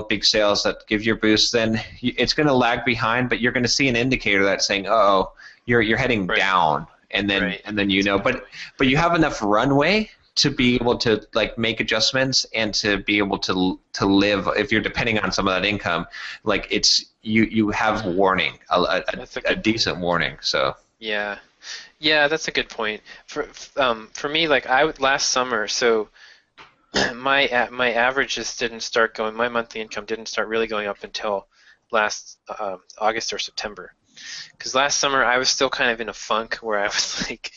big sales that give you a boost, then it's going to lag behind. But you're going to see an indicator that's saying, oh, you're heading down, and then but you have enough runway to be able to like make adjustments and to be able to live if you're depending on some of that income, like it's you have warning, a decent warning. So yeah, that's a good point. For me, like last summer, so my averages didn't start going. My monthly income didn't start really going up until last August or September. Because last summer I was still kind of in a funk where I was like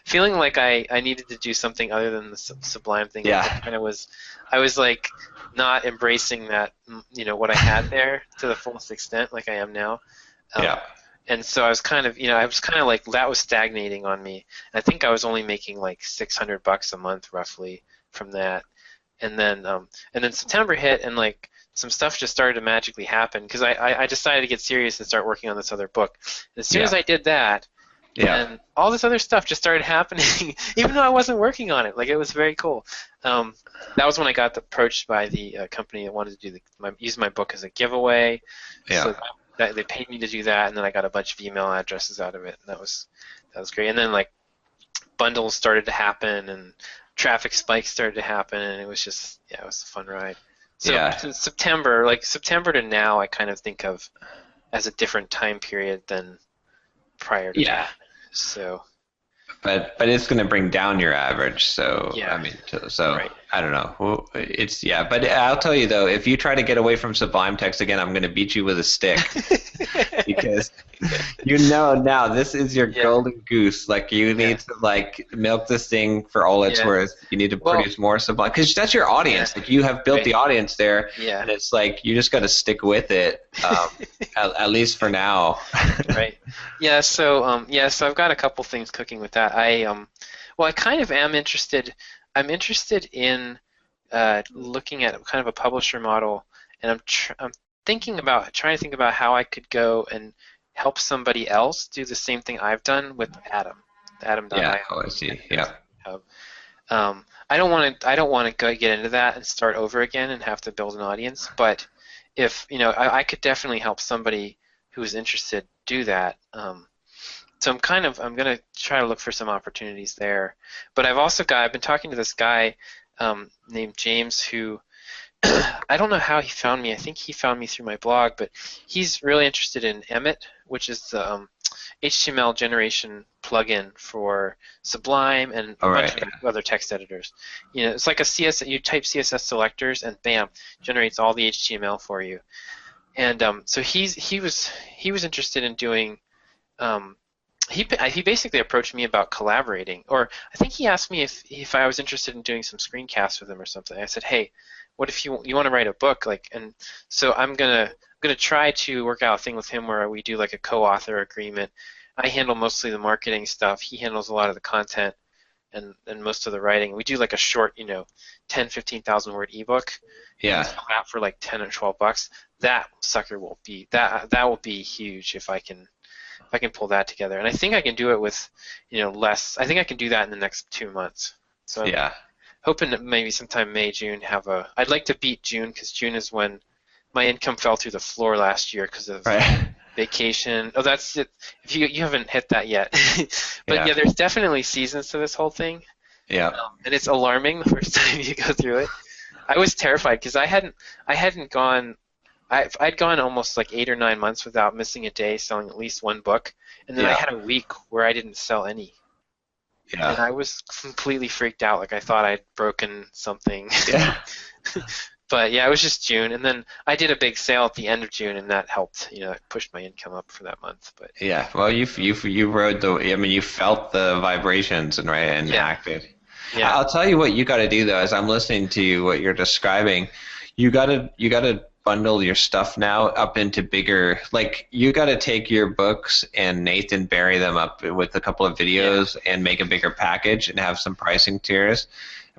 feeling like I needed to do something other than the Sublime thing. Yeah. And I was like not embracing that, what I had there to the fullest extent like I am now. And so I was kind of, like that was stagnating on me. And I think I was only making like $600 a month roughly from that. And then September hit and like some stuff just started to magically happen because I decided to get serious and start working on this other book. And as soon as I did that, and all this other stuff just started happening, even though I wasn't working on it. Like it was very cool. That was when I got approached by the company that wanted to do use my book as a giveaway. Yeah. So they paid me to do that, and then I got a bunch of email addresses out of it, and that was great. And then like bundles started to happen, and traffic spikes started to happen, and it was just it was a fun ride. So since September to now, I kind of think of as a different time period than prior to that. So, but it's going to bring down your average. So I mean, right. I don't know. Well, it's but I'll tell you though, if you try to get away from Sublime Text again, I'm going to beat you with a stick because now this is your golden goose. Like you need to like milk this thing for all it's worth. You need to produce more Sublime because that's your audience. Like you have built the audience there, and it's like you just got to stick with it at least for now. Right. Yeah. So I've got a couple things cooking with that. I kind of am interested. I'm interested in looking at kind of a publisher model, and I'm trying to think about how I could go and help somebody else do the same thing I've done with Adam. Adam.io. Yeah, I see. Yeah. I don't want to go get into that and start over again and have to build an audience. But if I could definitely help somebody who is interested do that. So I'm gonna try to look for some opportunities there. But I've been talking to this guy named James who I don't know how he found me. I think he found me through my blog, but he's really interested in Emmet, which is the HTML generation plugin for Sublime and a bunch of other text editors. It's like you type CSS selectors and bam, generates all the HTML for you. And so he was interested in doing. He basically approached me about collaborating, or I think he asked me if I was interested in doing some screencasts with him or something. I said, hey, what if you want to write a book? And so I'm gonna try to work out a thing with him where we do like a co-author agreement. I handle mostly the marketing stuff. He handles a lot of the content and most of the writing. We do like a short, 10, 15,000 word ebook. Yeah. Sell that for like $10 or $12. That sucker will be that will be huge if I can pull that together. And I think I can do it with, less. I think I can do that in the next 2 months. So I'm hoping that maybe sometime May, June I'd like to beat June because June is when my income fell through the floor last year because of vacation. Oh, that's it. If you haven't hit that yet. But yeah, there's definitely seasons to this whole thing. Yeah. And it's alarming the first time you go through it. I was terrified because I'd gone almost like 8 or 9 months without missing a day selling at least one book, and then I had a week where I didn't sell any. Yeah. And I was completely freaked out, like I thought I'd broken something. Yeah. But yeah, it was just June, and then I did a big sale at the end of June, and that helped. It pushed my income up for that month. But yeah, well, you rode you felt the vibrations and acted. Yeah. I'll tell you what you got to do though, as I'm listening to what you're describing, you got to bundle your stuff now up into bigger, like you got to take your books and Nathan bury them up with a couple of videos and make a bigger package and have some pricing tiers,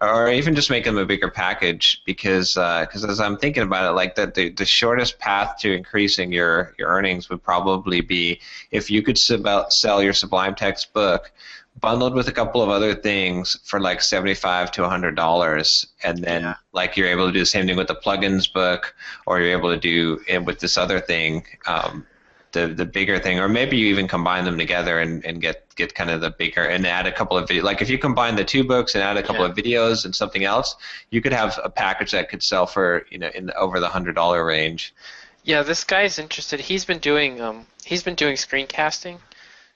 or even just make them a bigger package because as I'm thinking about it, like the shortest path to increasing your earnings would probably be if you could sell your Sublime Text book bundled with a couple of other things for like $75 to $100, and then like you're able to do the same thing with the plugins book, or you're able to do it with this other thing, the bigger thing, or maybe you even combine them together and get kind of the bigger and add a couple of videos. Like if you combine the 2 books and add a couple of videos and something else, you could have a package that could sell for in over the $100 range. Yeah, this guy's interested. He's been doing screencasting.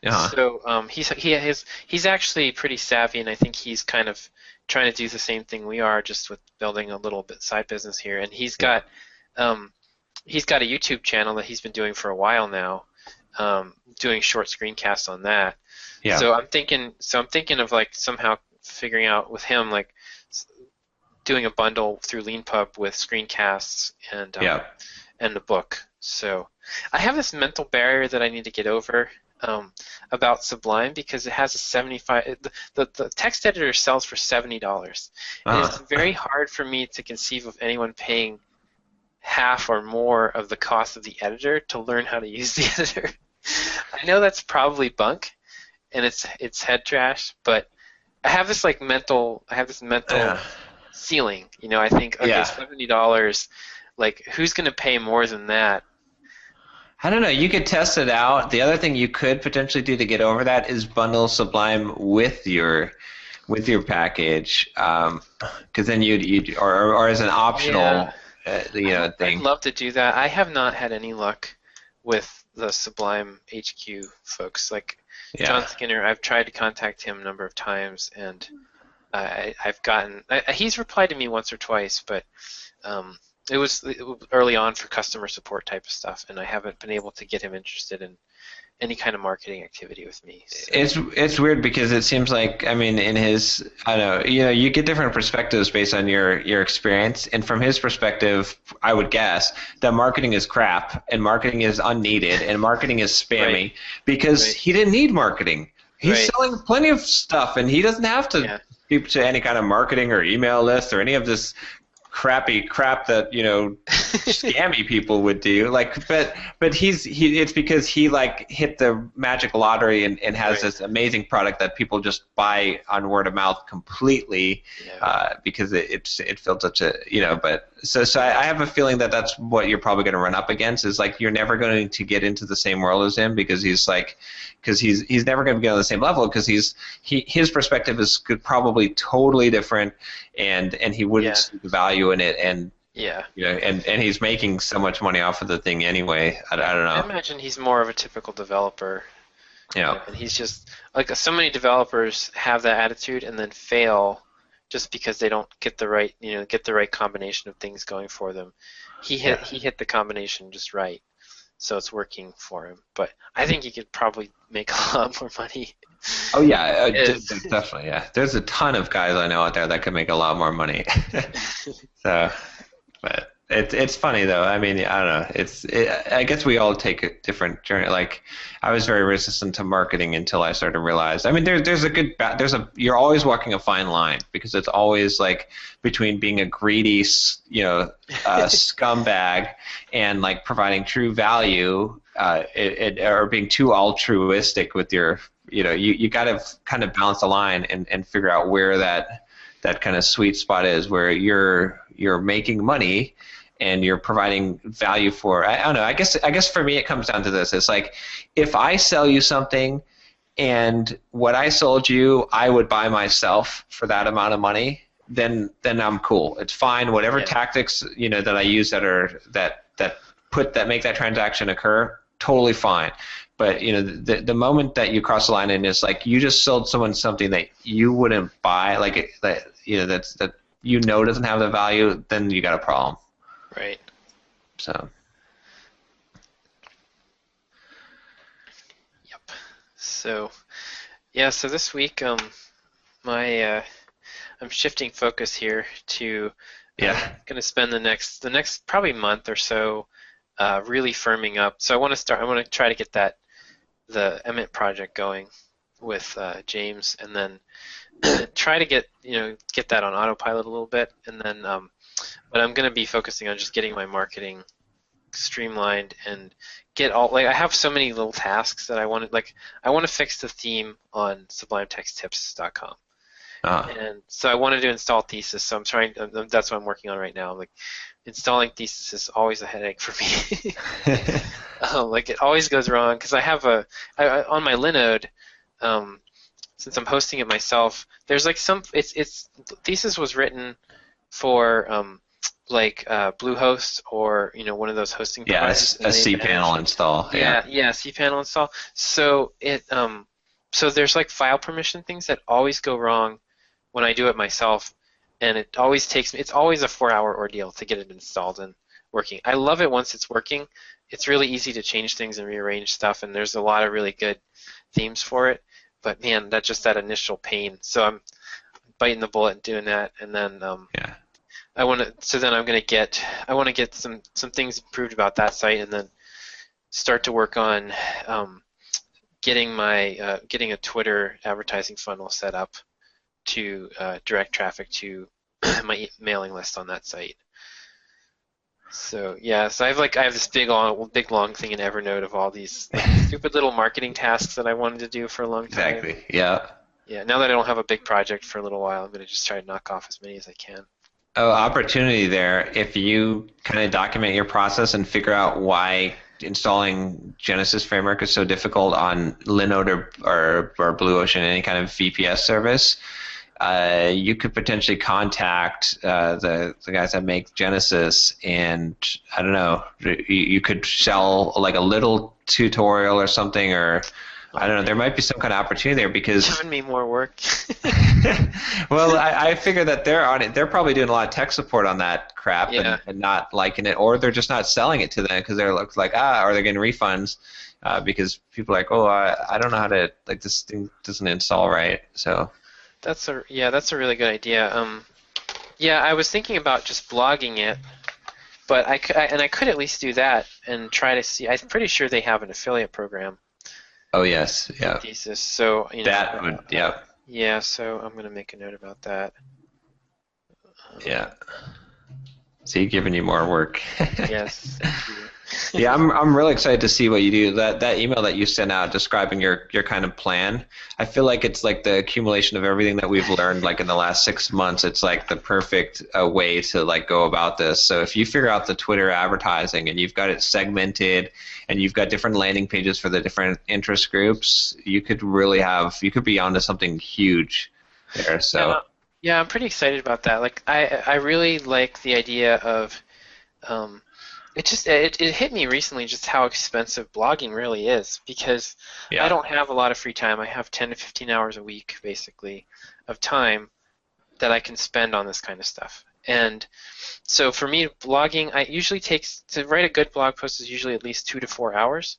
Yeah. So he's actually pretty savvy, and I think he's kind of trying to do the same thing we are, just with building a little bit side business here. And he's got a YouTube channel that he's been doing for a while now, doing short screencasts on that. Yeah. So I'm thinking of like somehow figuring out with him like doing a bundle through LeanPub with screencasts and the book. So I have this mental barrier that I need to get over. About Sublime because it has a the text editor sells for $70. It's very hard for me to conceive of anyone paying half or more of the cost of the editor to learn how to use the editor. I know that's probably bunk and it's head trash, but I have this mental ceiling. I think $70, like who's going to pay more than that? I don't know. You could test it out. The other thing you could potentially do to get over that is bundle Sublime with your package, because then you'd or as an optional thing. I'd love to do that. I have not had any luck with the Sublime HQ folks. Like John Skinner, I've tried to contact him a number of times, and he's replied to me once or twice, but. It was early on for customer support type of stuff, and I haven't been able to get him interested in any kind of marketing activity with me. So. It's weird because it seems like, in his, I don't know, you get different perspectives based on your experience, and from his perspective, I would guess that marketing is crap, and marketing is unneeded, and marketing is spammy because he didn't need marketing. He's selling plenty of stuff, and he doesn't have to speak to any kind of marketing or email list or any of this crappy crap that scammy people would do. Like, but it's because he like hit the magic lottery and has Right. this amazing product that people just buy on word of mouth completely because it filled such a But so I have a feeling that that's what you're probably going to run up against is like you're never going to get into the same world as him because he's never going to get on the same level because his perspective is probably totally different and he wouldn't see the value in it and and he's making so much money off of the thing anyway. I don't know. I imagine he's more of a typical developer. Yeah. And he's just like so many developers have that attitude and then fail just because they don't get the right combination of things going for them. He hit the combination just right. So it's working for him. But I think he could probably make a lot more money. Oh, yeah, definitely, yeah. There's a ton of guys I know out there that could make a lot more money. So, but it's funny, though. I mean, I don't know. I guess we all take a different journey. Like, I was very resistant to marketing until I started to realize. I mean, you're always walking a fine line because it's always like between being a greedy, scumbag and like providing true value, or being too altruistic with your, you got to kind of balance the line and figure out where that kind of sweet spot is where you're making money and you're providing value for. I don't know. I guess for me it comes down to this. It's like if I sell you something and what I sold you I would buy myself for that amount of money, then I'm cool. It's fine. Whatever tactics that I use that make that transaction occur, totally fine. But the moment that you cross the line and it's like you just sold someone something that you wouldn't buy, like that doesn't have the value, then you got a problem. Right. So. Yep. So, so this week, I'm shifting focus here to. I'm going to spend the next probably month or so, really firming up. So I want to try to get the Emmet project going with James, and then try to get that on autopilot a little bit, and then. But I'm going to be focusing on just getting my marketing streamlined and I have so many little tasks that I want to fix the theme on SublimeTextTips.com. And so I wanted to install Thesis, so that's what I'm working on right now. Like installing Thesis is always a headache for me. It always goes wrong because I have on my Linode, since I'm hosting it myself, there's like Thesis was written for Bluehost or one of those hosting providers. A cPanel install. cPanel install. So so there's like file permission things that always go wrong when I do it myself, and it's always a 4-hour ordeal to get it installed and working. I love it once it's working. It's really easy to change things and rearrange stuff, and there's a lot of really good themes for it. But man, that's just that initial pain. So I'm biting the bullet and doing that, and then I want to get some things improved about that site, and then start to work on getting a Twitter advertising funnel set up to direct traffic to my mailing list on that site. So so I have this big long thing in Evernote of all these stupid little marketing tasks that I wanted to do for a long time. Exactly. Yeah. Yeah. Now that I don't have a big project for a little while, I'm going to just try to knock off as many as I can. Oh, opportunity there. If you kind of document your process and figure out why installing Genesis framework is so difficult on Linode or Blueocean, any kind of VPS service, you could potentially contact the guys that make Genesis, and I don't know, you could sell like a little tutorial or something, or I don't know. There might be some kind of opportunity there because giving me more work. Well, I figure that they're on it. They're probably doing a lot of tech support on that crap and not liking it, or they're just not selling it to them because they're like or they're getting refunds because people are like, I don't know how to this thing doesn't install right. So that's a really good idea. I was thinking about just blogging it, but I could at least do that and try to see. I'm pretty sure they have an affiliate program. Oh yes, yeah. Thesis. So that would Yeah, so I'm going to make a note about that. Yeah. See, giving you more work. Yes, thank you. Yeah, I'm really excited to see what you do. That email that you sent out describing your kind of plan, I feel like it's like the accumulation of everything that we've learned like in the last 6 months. It's like the perfect way to like go about this. So if you figure out the Twitter advertising and you've got it segmented and you've got different landing pages for the different interest groups, you could be onto something huge there. So yeah, I'm pretty excited about that. Like I really like the idea of it hit me recently just how expensive blogging really is, because I don't have a lot of free time. I have 10 to 15 hours a week, basically, of time that I can spend on this kind of stuff. And so for me, blogging, to write a good blog post is usually at least 2 to 4 hours.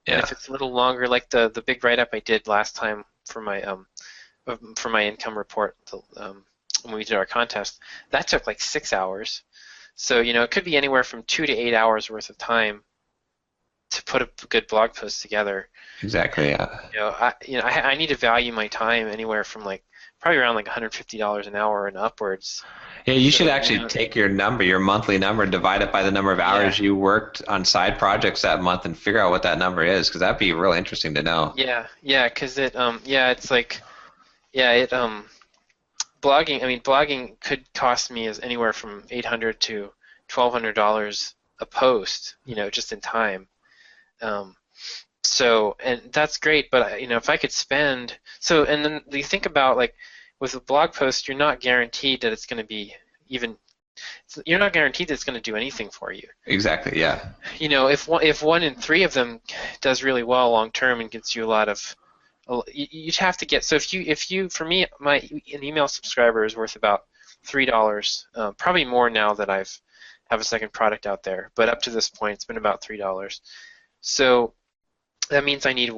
And if it's a little longer, like the big write-up I did last time for my income report when we did our contest, that took like 6 hours. So, it could be anywhere from 2 to 8 hours worth of time to put a good blog post together. Exactly, yeah. I need to value my time anywhere from probably around $150 an hour and upwards. Yeah, you should actually take your monthly number, divide it by the number of hours you worked on side projects that month, and figure out what that number is, because that'd be real interesting to know. Yeah, because blogging could cost me anywhere from $800 to $1,200 a post, just in time. And that's great, but if I could spend and then you think about with a blog post, you're not guaranteed that it's going to do anything for you. Exactly, yeah. If one in three of them does really well long term and gets you a lot of, you'd have to get, so if you for me, an email subscriber is worth about $3, probably more now that have a second product out there, but up to this point it's been about $3. So that means I need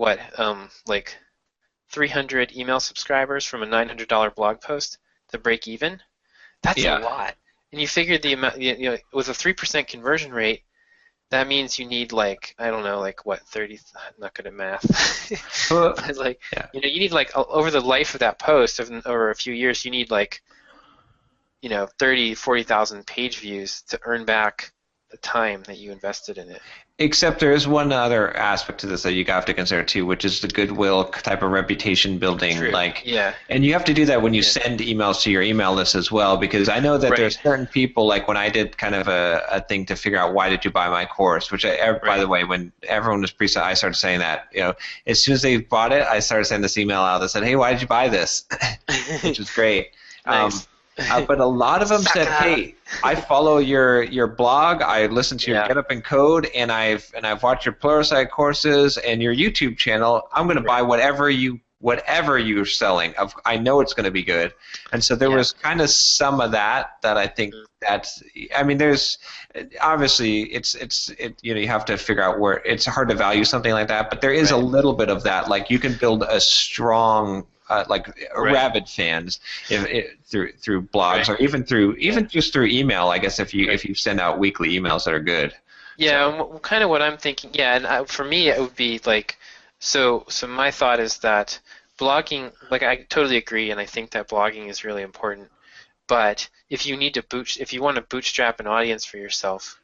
300 email subscribers from a $900 blog post to break even. That's a lot. And you figure the amount, with a 3% conversion rate, that means you need 30, I'm not good at math. But you need over the life of that post, over a few years, you need 30, 40,000 page views to earn back the time that you invested in it. Except there is one other aspect to this that you have to consider too, which is the goodwill type of reputation building. True. And you have to do that when you send emails to your email list as well, because I know that there's certain people, when I did kind of a thing to figure out why did you buy my course, which by the way, when everyone was I started saying that, as soon as they bought it, I started sending this email out that said, hey, why did you buy this? Which was great. Nice. But a lot of them said, "Hey, I follow your blog. I listen to your Get Up and Code, and I've watched your Pluralsight courses and your YouTube channel. I'm going to buy whatever you're selling. I know it's going to be good." And so there was kind of some of that I think there's obviously you have to figure out where it's hard to value something like that, but there is a little bit of that. You can build a strong rabid fans through blogs, or even just through email. I guess if you send out weekly emails that are good. Yeah, kind of what I'm thinking. Yeah, and for me it would be so my thought is that blogging, I totally agree, and I think that blogging is really important. But if you want to bootstrap an audience for yourself,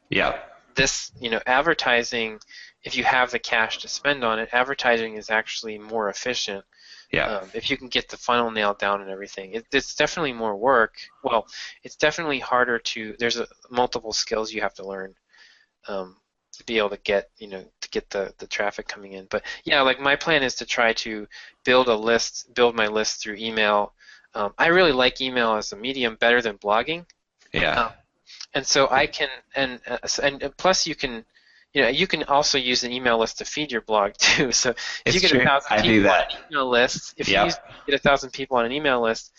this advertising, if you have the cash to spend on it, advertising is actually more efficient. If you can get the funnel nailed down and everything, it's definitely more work. Well, it's definitely harder there's multiple skills you have to learn to be able to get the traffic coming in. But my plan is to try to build my list through email. I really like email as a medium better than blogging. And so I can, and plus you can. You can also use an email list to feed your blog too. So if you get 1,000 people on an email list, if you get 1,000 people on an email list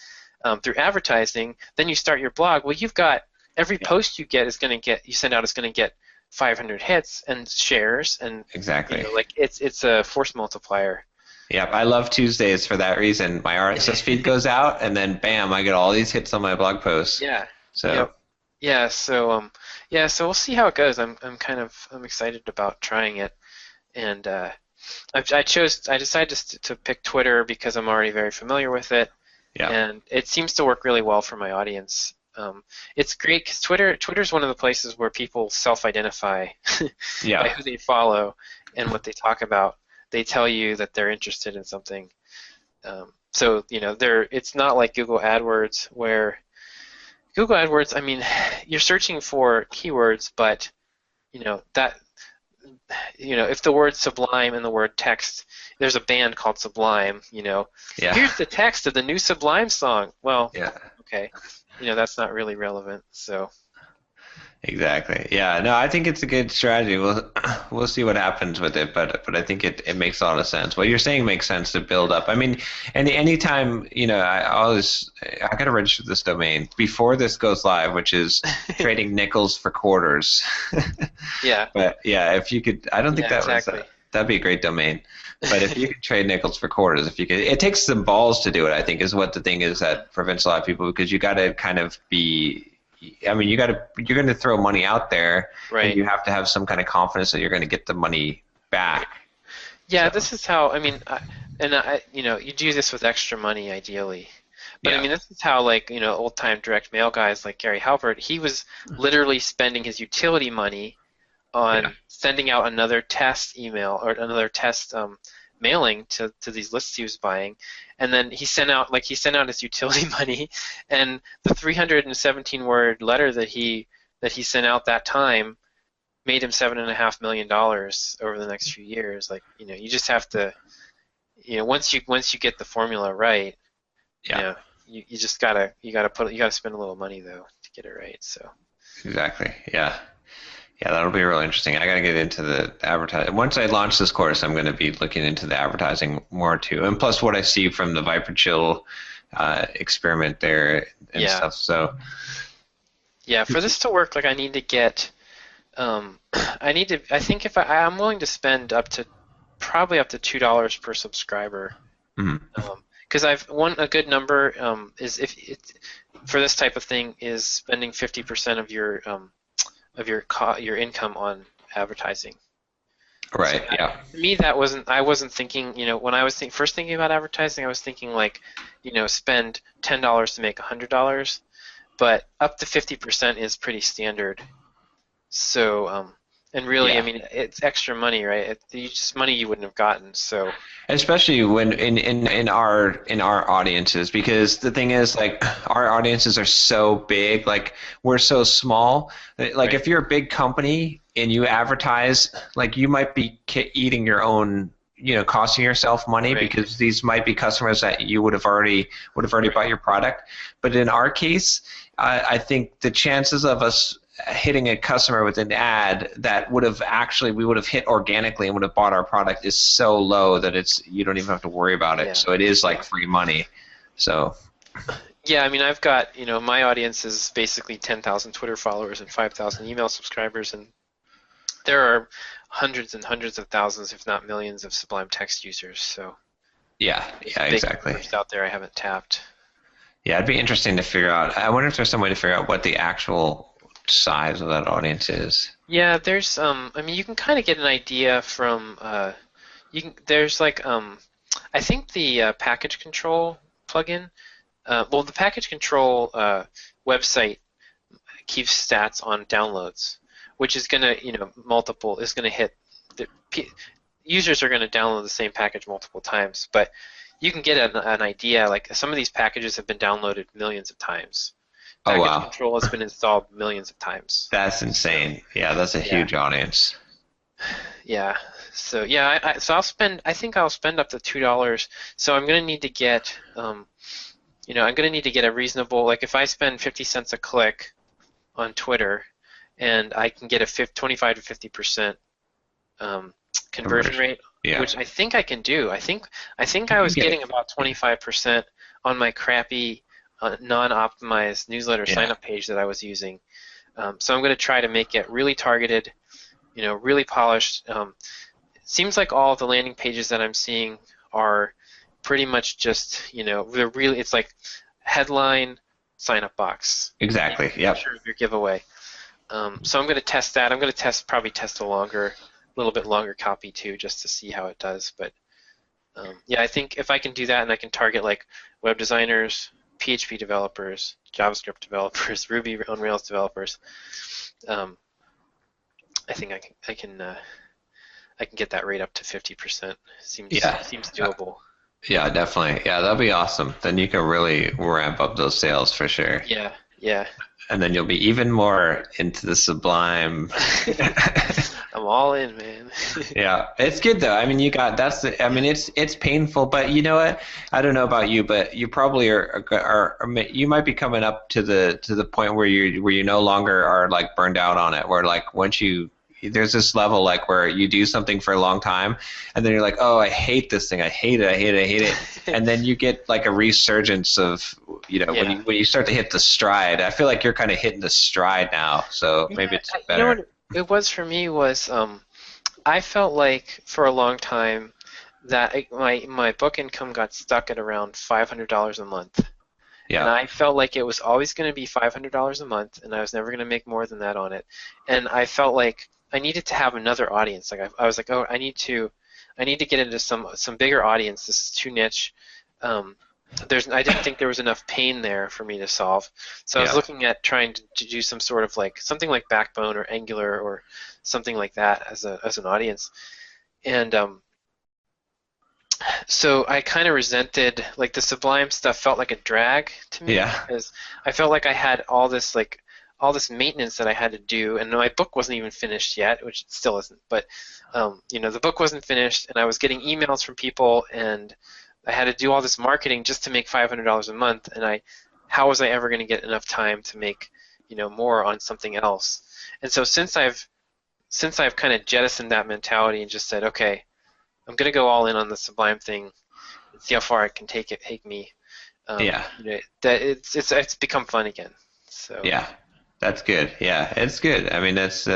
through advertising, then you start your blog. Well, you've got every post you send out is going to get 500 hits and shares, and exactly, it's a force multiplier. Yep, I love Tuesdays for that reason. My RSS feed goes out, and then bam, I get all these hits on my blog posts. Yeah. So. Yep. Yeah, so we'll see how it goes. I'm excited about trying it, and I decided to pick Twitter because I'm already very familiar with it, and it seems to work really well for my audience. It's great because Twitter's one of the places where people self-identify Yeah. by who they follow and what they talk about. They tell you that they're interested in something. So it's not like Google AdWords, where Google AdWords, I mean, you're searching for keywords, but if the word Sublime and the word text, there's a band called Sublime, Yeah. here's the text of the new Sublime song. Well, Yeah. okay, that's not really relevant. So. Exactly. Yeah. No, I think it's a good strategy. We'll see what happens with it, but I think it makes a lot of sense. What you're saying makes sense to build up. I mean, anytime I got to register this domain before this goes live, which is trading nickels for quarters. Yeah. But yeah, if you could, I don't think exactly. That'd be a great domain. But if you could trade nickels for quarters, it takes some balls to do it. I think is what the thing is that prevents a lot of people, because you got to kind of be. I mean, you're going to throw money out there, right? And you have to have some kind of confidence that you're going to get the money back. Yeah, so. This is how. I mean, you do this with extra money, ideally. But yeah. I mean, this is how, old-time direct mail guys like Gary Halbert, he was literally spending his utility money on sending out another test email or another test mailing to these lists he was buying, and then he sent out his utility money, and the 317-word letter that he sent out that time made him $7.5 million over the next few years. You just have to, once you get the formula right, you just gotta spend a little money though to get it right. So exactly, yeah. Yeah, that'll be really interesting. I got to get into the advertising. Once I launch this course, I'm going to be looking into the advertising more too. And plus what I see from the Viper Chill experiment there and stuff. So yeah, for this to work, I need to get I'm willing to spend probably up to $2 per subscriber. Because a good number is for this type of thing is spending 50% of your income on advertising. Right. So for me, I wasn't thinking. When I was first thinking about advertising, I was thinking spend $10 to make $100, but up to 50% is pretty standard. So and really, I mean, it's extra money, right? It's just money you wouldn't have gotten. So especially when in our audiences, because the thing is, our audiences are so big, we're so small. Right. If you're a big company and you advertise, you might be eating your own, costing yourself money, right? Because these might be customers that you would have already bought your product. But in our case, I think the chances of us hitting a customer with an ad that we would have hit organically and would have bought our product is so low that you don't even have to worry about it. Yeah. So it is free money. So yeah, I mean, I've got, my audience is basically 10,000 Twitter followers and 5,000 email subscribers, and there are hundreds and hundreds of thousands, if not millions, of Sublime Text users. So yeah, exactly. Out there I haven't tapped. Yeah, it'd be interesting to figure out. I wonder if there's some way to figure out what the actual size of that audience is. Yeah, there's you can kind of get an idea from there's I think the package control plugin, the package control website keeps stats on downloads, which is going to hit users are going to download the same package multiple times, but you can get an idea. Some of these packages have been downloaded millions of times. Package control has been installed millions of times. That's insane. Yeah, that's a huge audience. Yeah. So yeah, I'll spend up to $2. So I'm gonna need to get a reasonable, if I spend 50 cents a click on Twitter, and I can get a 25 to 50% conversion rate, which I think I can do. I think I was getting about 25% on my crappy non-optimized newsletter sign-up page that I was using. So I'm going to try to make it really targeted, really polished. It seems like all of the landing pages that I'm seeing are pretty much just, it's headline, sign-up box. Exactly, yep. Sure of your giveaway. So I'm going to test that. I'm going to probably test a little bit longer copy too, just to see how it does. But I think if I can do that and I can target web designers, PHP developers, JavaScript developers, Ruby on Rails developers. I think I can get that rate up to 50%. Seems doable. Yeah, definitely. Yeah, that'll be awesome. Then you can really ramp up those sales for sure. Yeah. And then you'll be even more into the Sublime. I'm all in, man. Yeah, it's good though. I mean, it's painful, but you know what? I don't know about you, but you probably are you might be coming up to the point where you no longer are like burned out on it. Where like there's this level like where you do something for a long time and then you're like, oh, I hate this thing. I hate it. And then you get like a resurgence of, when you start to hit the stride. I feel like you're kind of hitting the stride now. So maybe it's better. You know what it was for me was I felt like for a long time that my book income got stuck at around $500 a month. Yeah. And I felt like it was always going to be $500 a month and I was never going to make more than that on it. And I felt like I needed to have another audience. Like I was like, oh, I need to get into some bigger audience. This is too niche. I didn't think there was enough pain there for me to solve. So I was looking at trying to do some sort of like something like Backbone or Angular or something like that as an audience. And so I kind of resented, like the Sublime stuff felt like a drag to me because I felt like I had all this maintenance that I had to do, and my book wasn't even finished yet, which it still isn't. But the book wasn't finished, and I was getting emails from people, and I had to do all this marketing just to make $500 a month. And how was I ever going to get enough time to make more on something else? And so since I've kind of jettisoned that mentality and just said, okay, I'm going to go all in on the Sublime thing and see how far it can take me. That it's become fun again. So yeah. That's good. Yeah, it's good. I mean, it's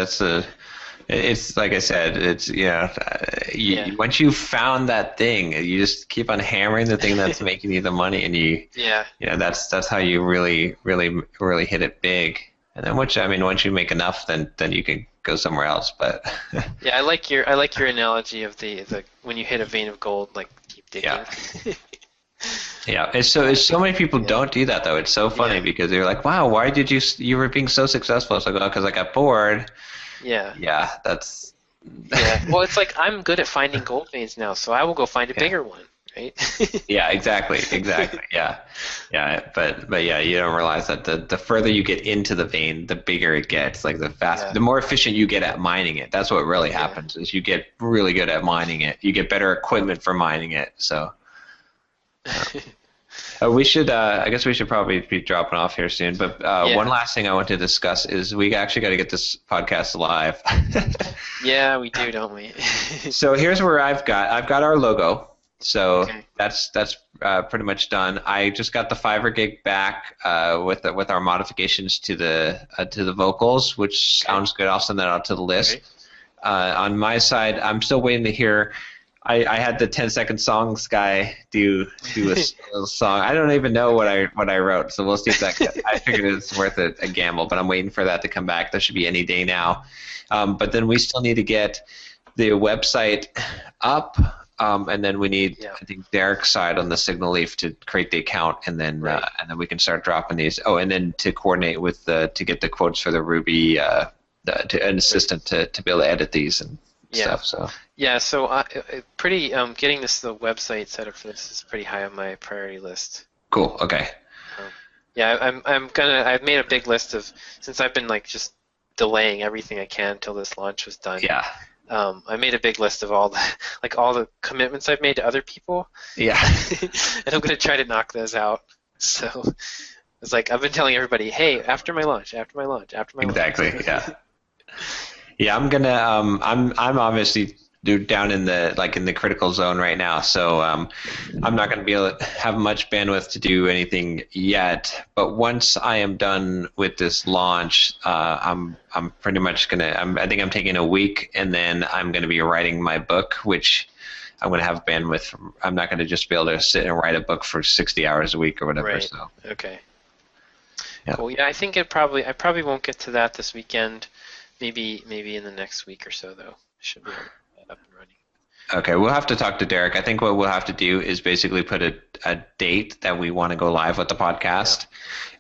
like I said, it's once you found that thing, you just keep on hammering the thing that's making you the money, and that's how you really hit it big. And then once you make enough, then you can go somewhere else. But yeah, I like your analogy of the when you hit a vein of gold, like keep digging. Yeah. Yeah, it's so many people don't do that though. It's so funny because they're like, "Wow, why did you were being so successful?" It's like, "Oh, because I got bored." Yeah. Yeah, that's. Yeah. Well, it's like I'm good at finding gold veins now, so I will go find a bigger one, right? Yeah, exactly. Yeah, but yeah, you don't realize that the further you get into the vein, the bigger it gets. Like the more efficient you get at mining it. That's what really happens. Is you get really good at mining it. You get better equipment for mining it. So. We should. I guess we should probably be dropping off here soon. But one last thing I want to discuss is we actually got to get this podcast live. Yeah, we do, don't we? So here's where I've got our logo. So that's pretty much done. I just got the Fiverr gig back with our modifications to the vocals, which sounds good. I'll send that out to the list. On my side, I'm still waiting to hear. I had the 10-second songs guy do a song. I don't even know what I wrote, so we'll see if that. I figured it's worth a gamble, but I'm waiting for that to come back. That should be any day now. But then we still need to get the website up, and then we need I think Derick's side on the Signal Leaf to create the account, and then we can start dropping these. Oh, and then to coordinate with to get the quotes for the Ruby an assistant to be able to edit these and. Stuff, so getting the website set up for this is pretty high on my priority list. Cool. Okay. I've made a big list of, since I've been like just delaying everything I can until this launch was done. Yeah. I made a big list of all the commitments I've made to other people. Yeah. And I'm gonna try to knock those out. So it's like I've been telling everybody, hey, after my launch. Exactly. Yeah. Yeah, I'm gonna. I'm obviously down in the critical zone right now, so I'm not gonna be able to have much bandwidth to do anything yet. But once I am done with this launch, I'm pretty much gonna. I think I'm taking a week, and then I'm gonna be writing my book, which I'm gonna have bandwidth. I'm not gonna just be able to sit and write a book for 60 hours a week or whatever. Right. So. Okay. Yeah. Cool. Yeah, I think I probably won't get to that this weekend. Maybe in the next week or so, though. Should be up and running. Okay, we'll have to talk to Derick. I think what we'll have to do is basically put a date that we want to go live with the podcast,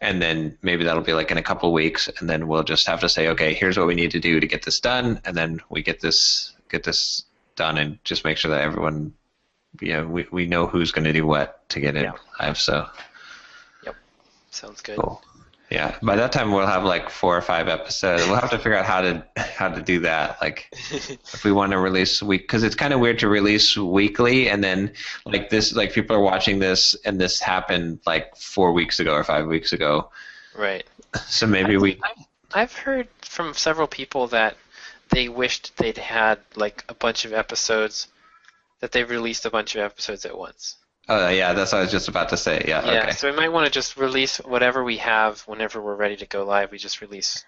and then maybe that'll be like in a couple of weeks, and then we'll just have to say, okay, here's what we need to do to get this done, and then we get this done, and just make sure that everyone, we know who's going to do what to get it live. So. Yep, sounds good. Cool. Yeah, by that time we'll have like 4 or 5 episodes. We'll have to figure out how to do that. Like, if we want to release because it's kind of weird to release weekly, and then like this, like people are watching this, and this happened like 4 weeks ago or 5 weeks ago. Right. So maybe I've heard from several people that they wished they'd had like a bunch of episodes, that they released a bunch of episodes at once. Yeah, that's what I was just about to say. Yeah. Okay. So we might want to just release whatever we have whenever we're ready to go live. We just release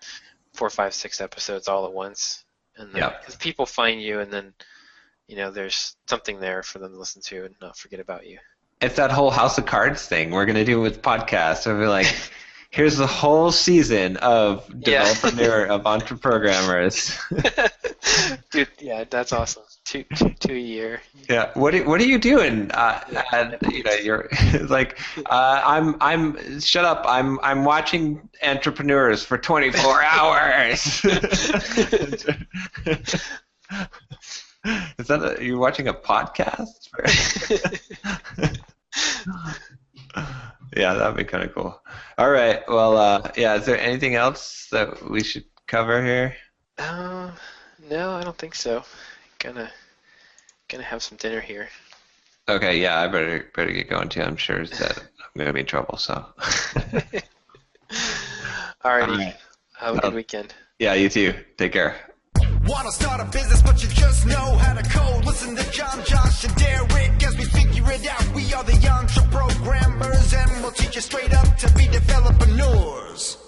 4, 5, 6 episodes all at once, and then because people find you, and then there's something there for them to listen to and not forget about you. It's that whole House of Cards thing we're gonna do with podcasts. So we're like, here's the whole season of Developer of Entreprogrammers. Dude, yeah, that's awesome. Two a year. Yeah. What are you doing? You're like, I'm shut up. I'm watching Entrepreneurs for 24 hours. Is that you're watching a podcast? Yeah, that'd be kind of cool. All right. Well, is there anything else that we should cover here? No, I don't think so. Gonna have some dinner here. Okay, yeah, I better get going too. I'm sure that I'm gonna be in trouble. So. Alrighty. Right. Have a good weekend. Yeah, you too. Take care. Wanna start a business, but you just know how to code. Listen to John, Josh, and Derick as we figure it out. We are the Entreprogrammers, and we'll teach you straight up to be developers.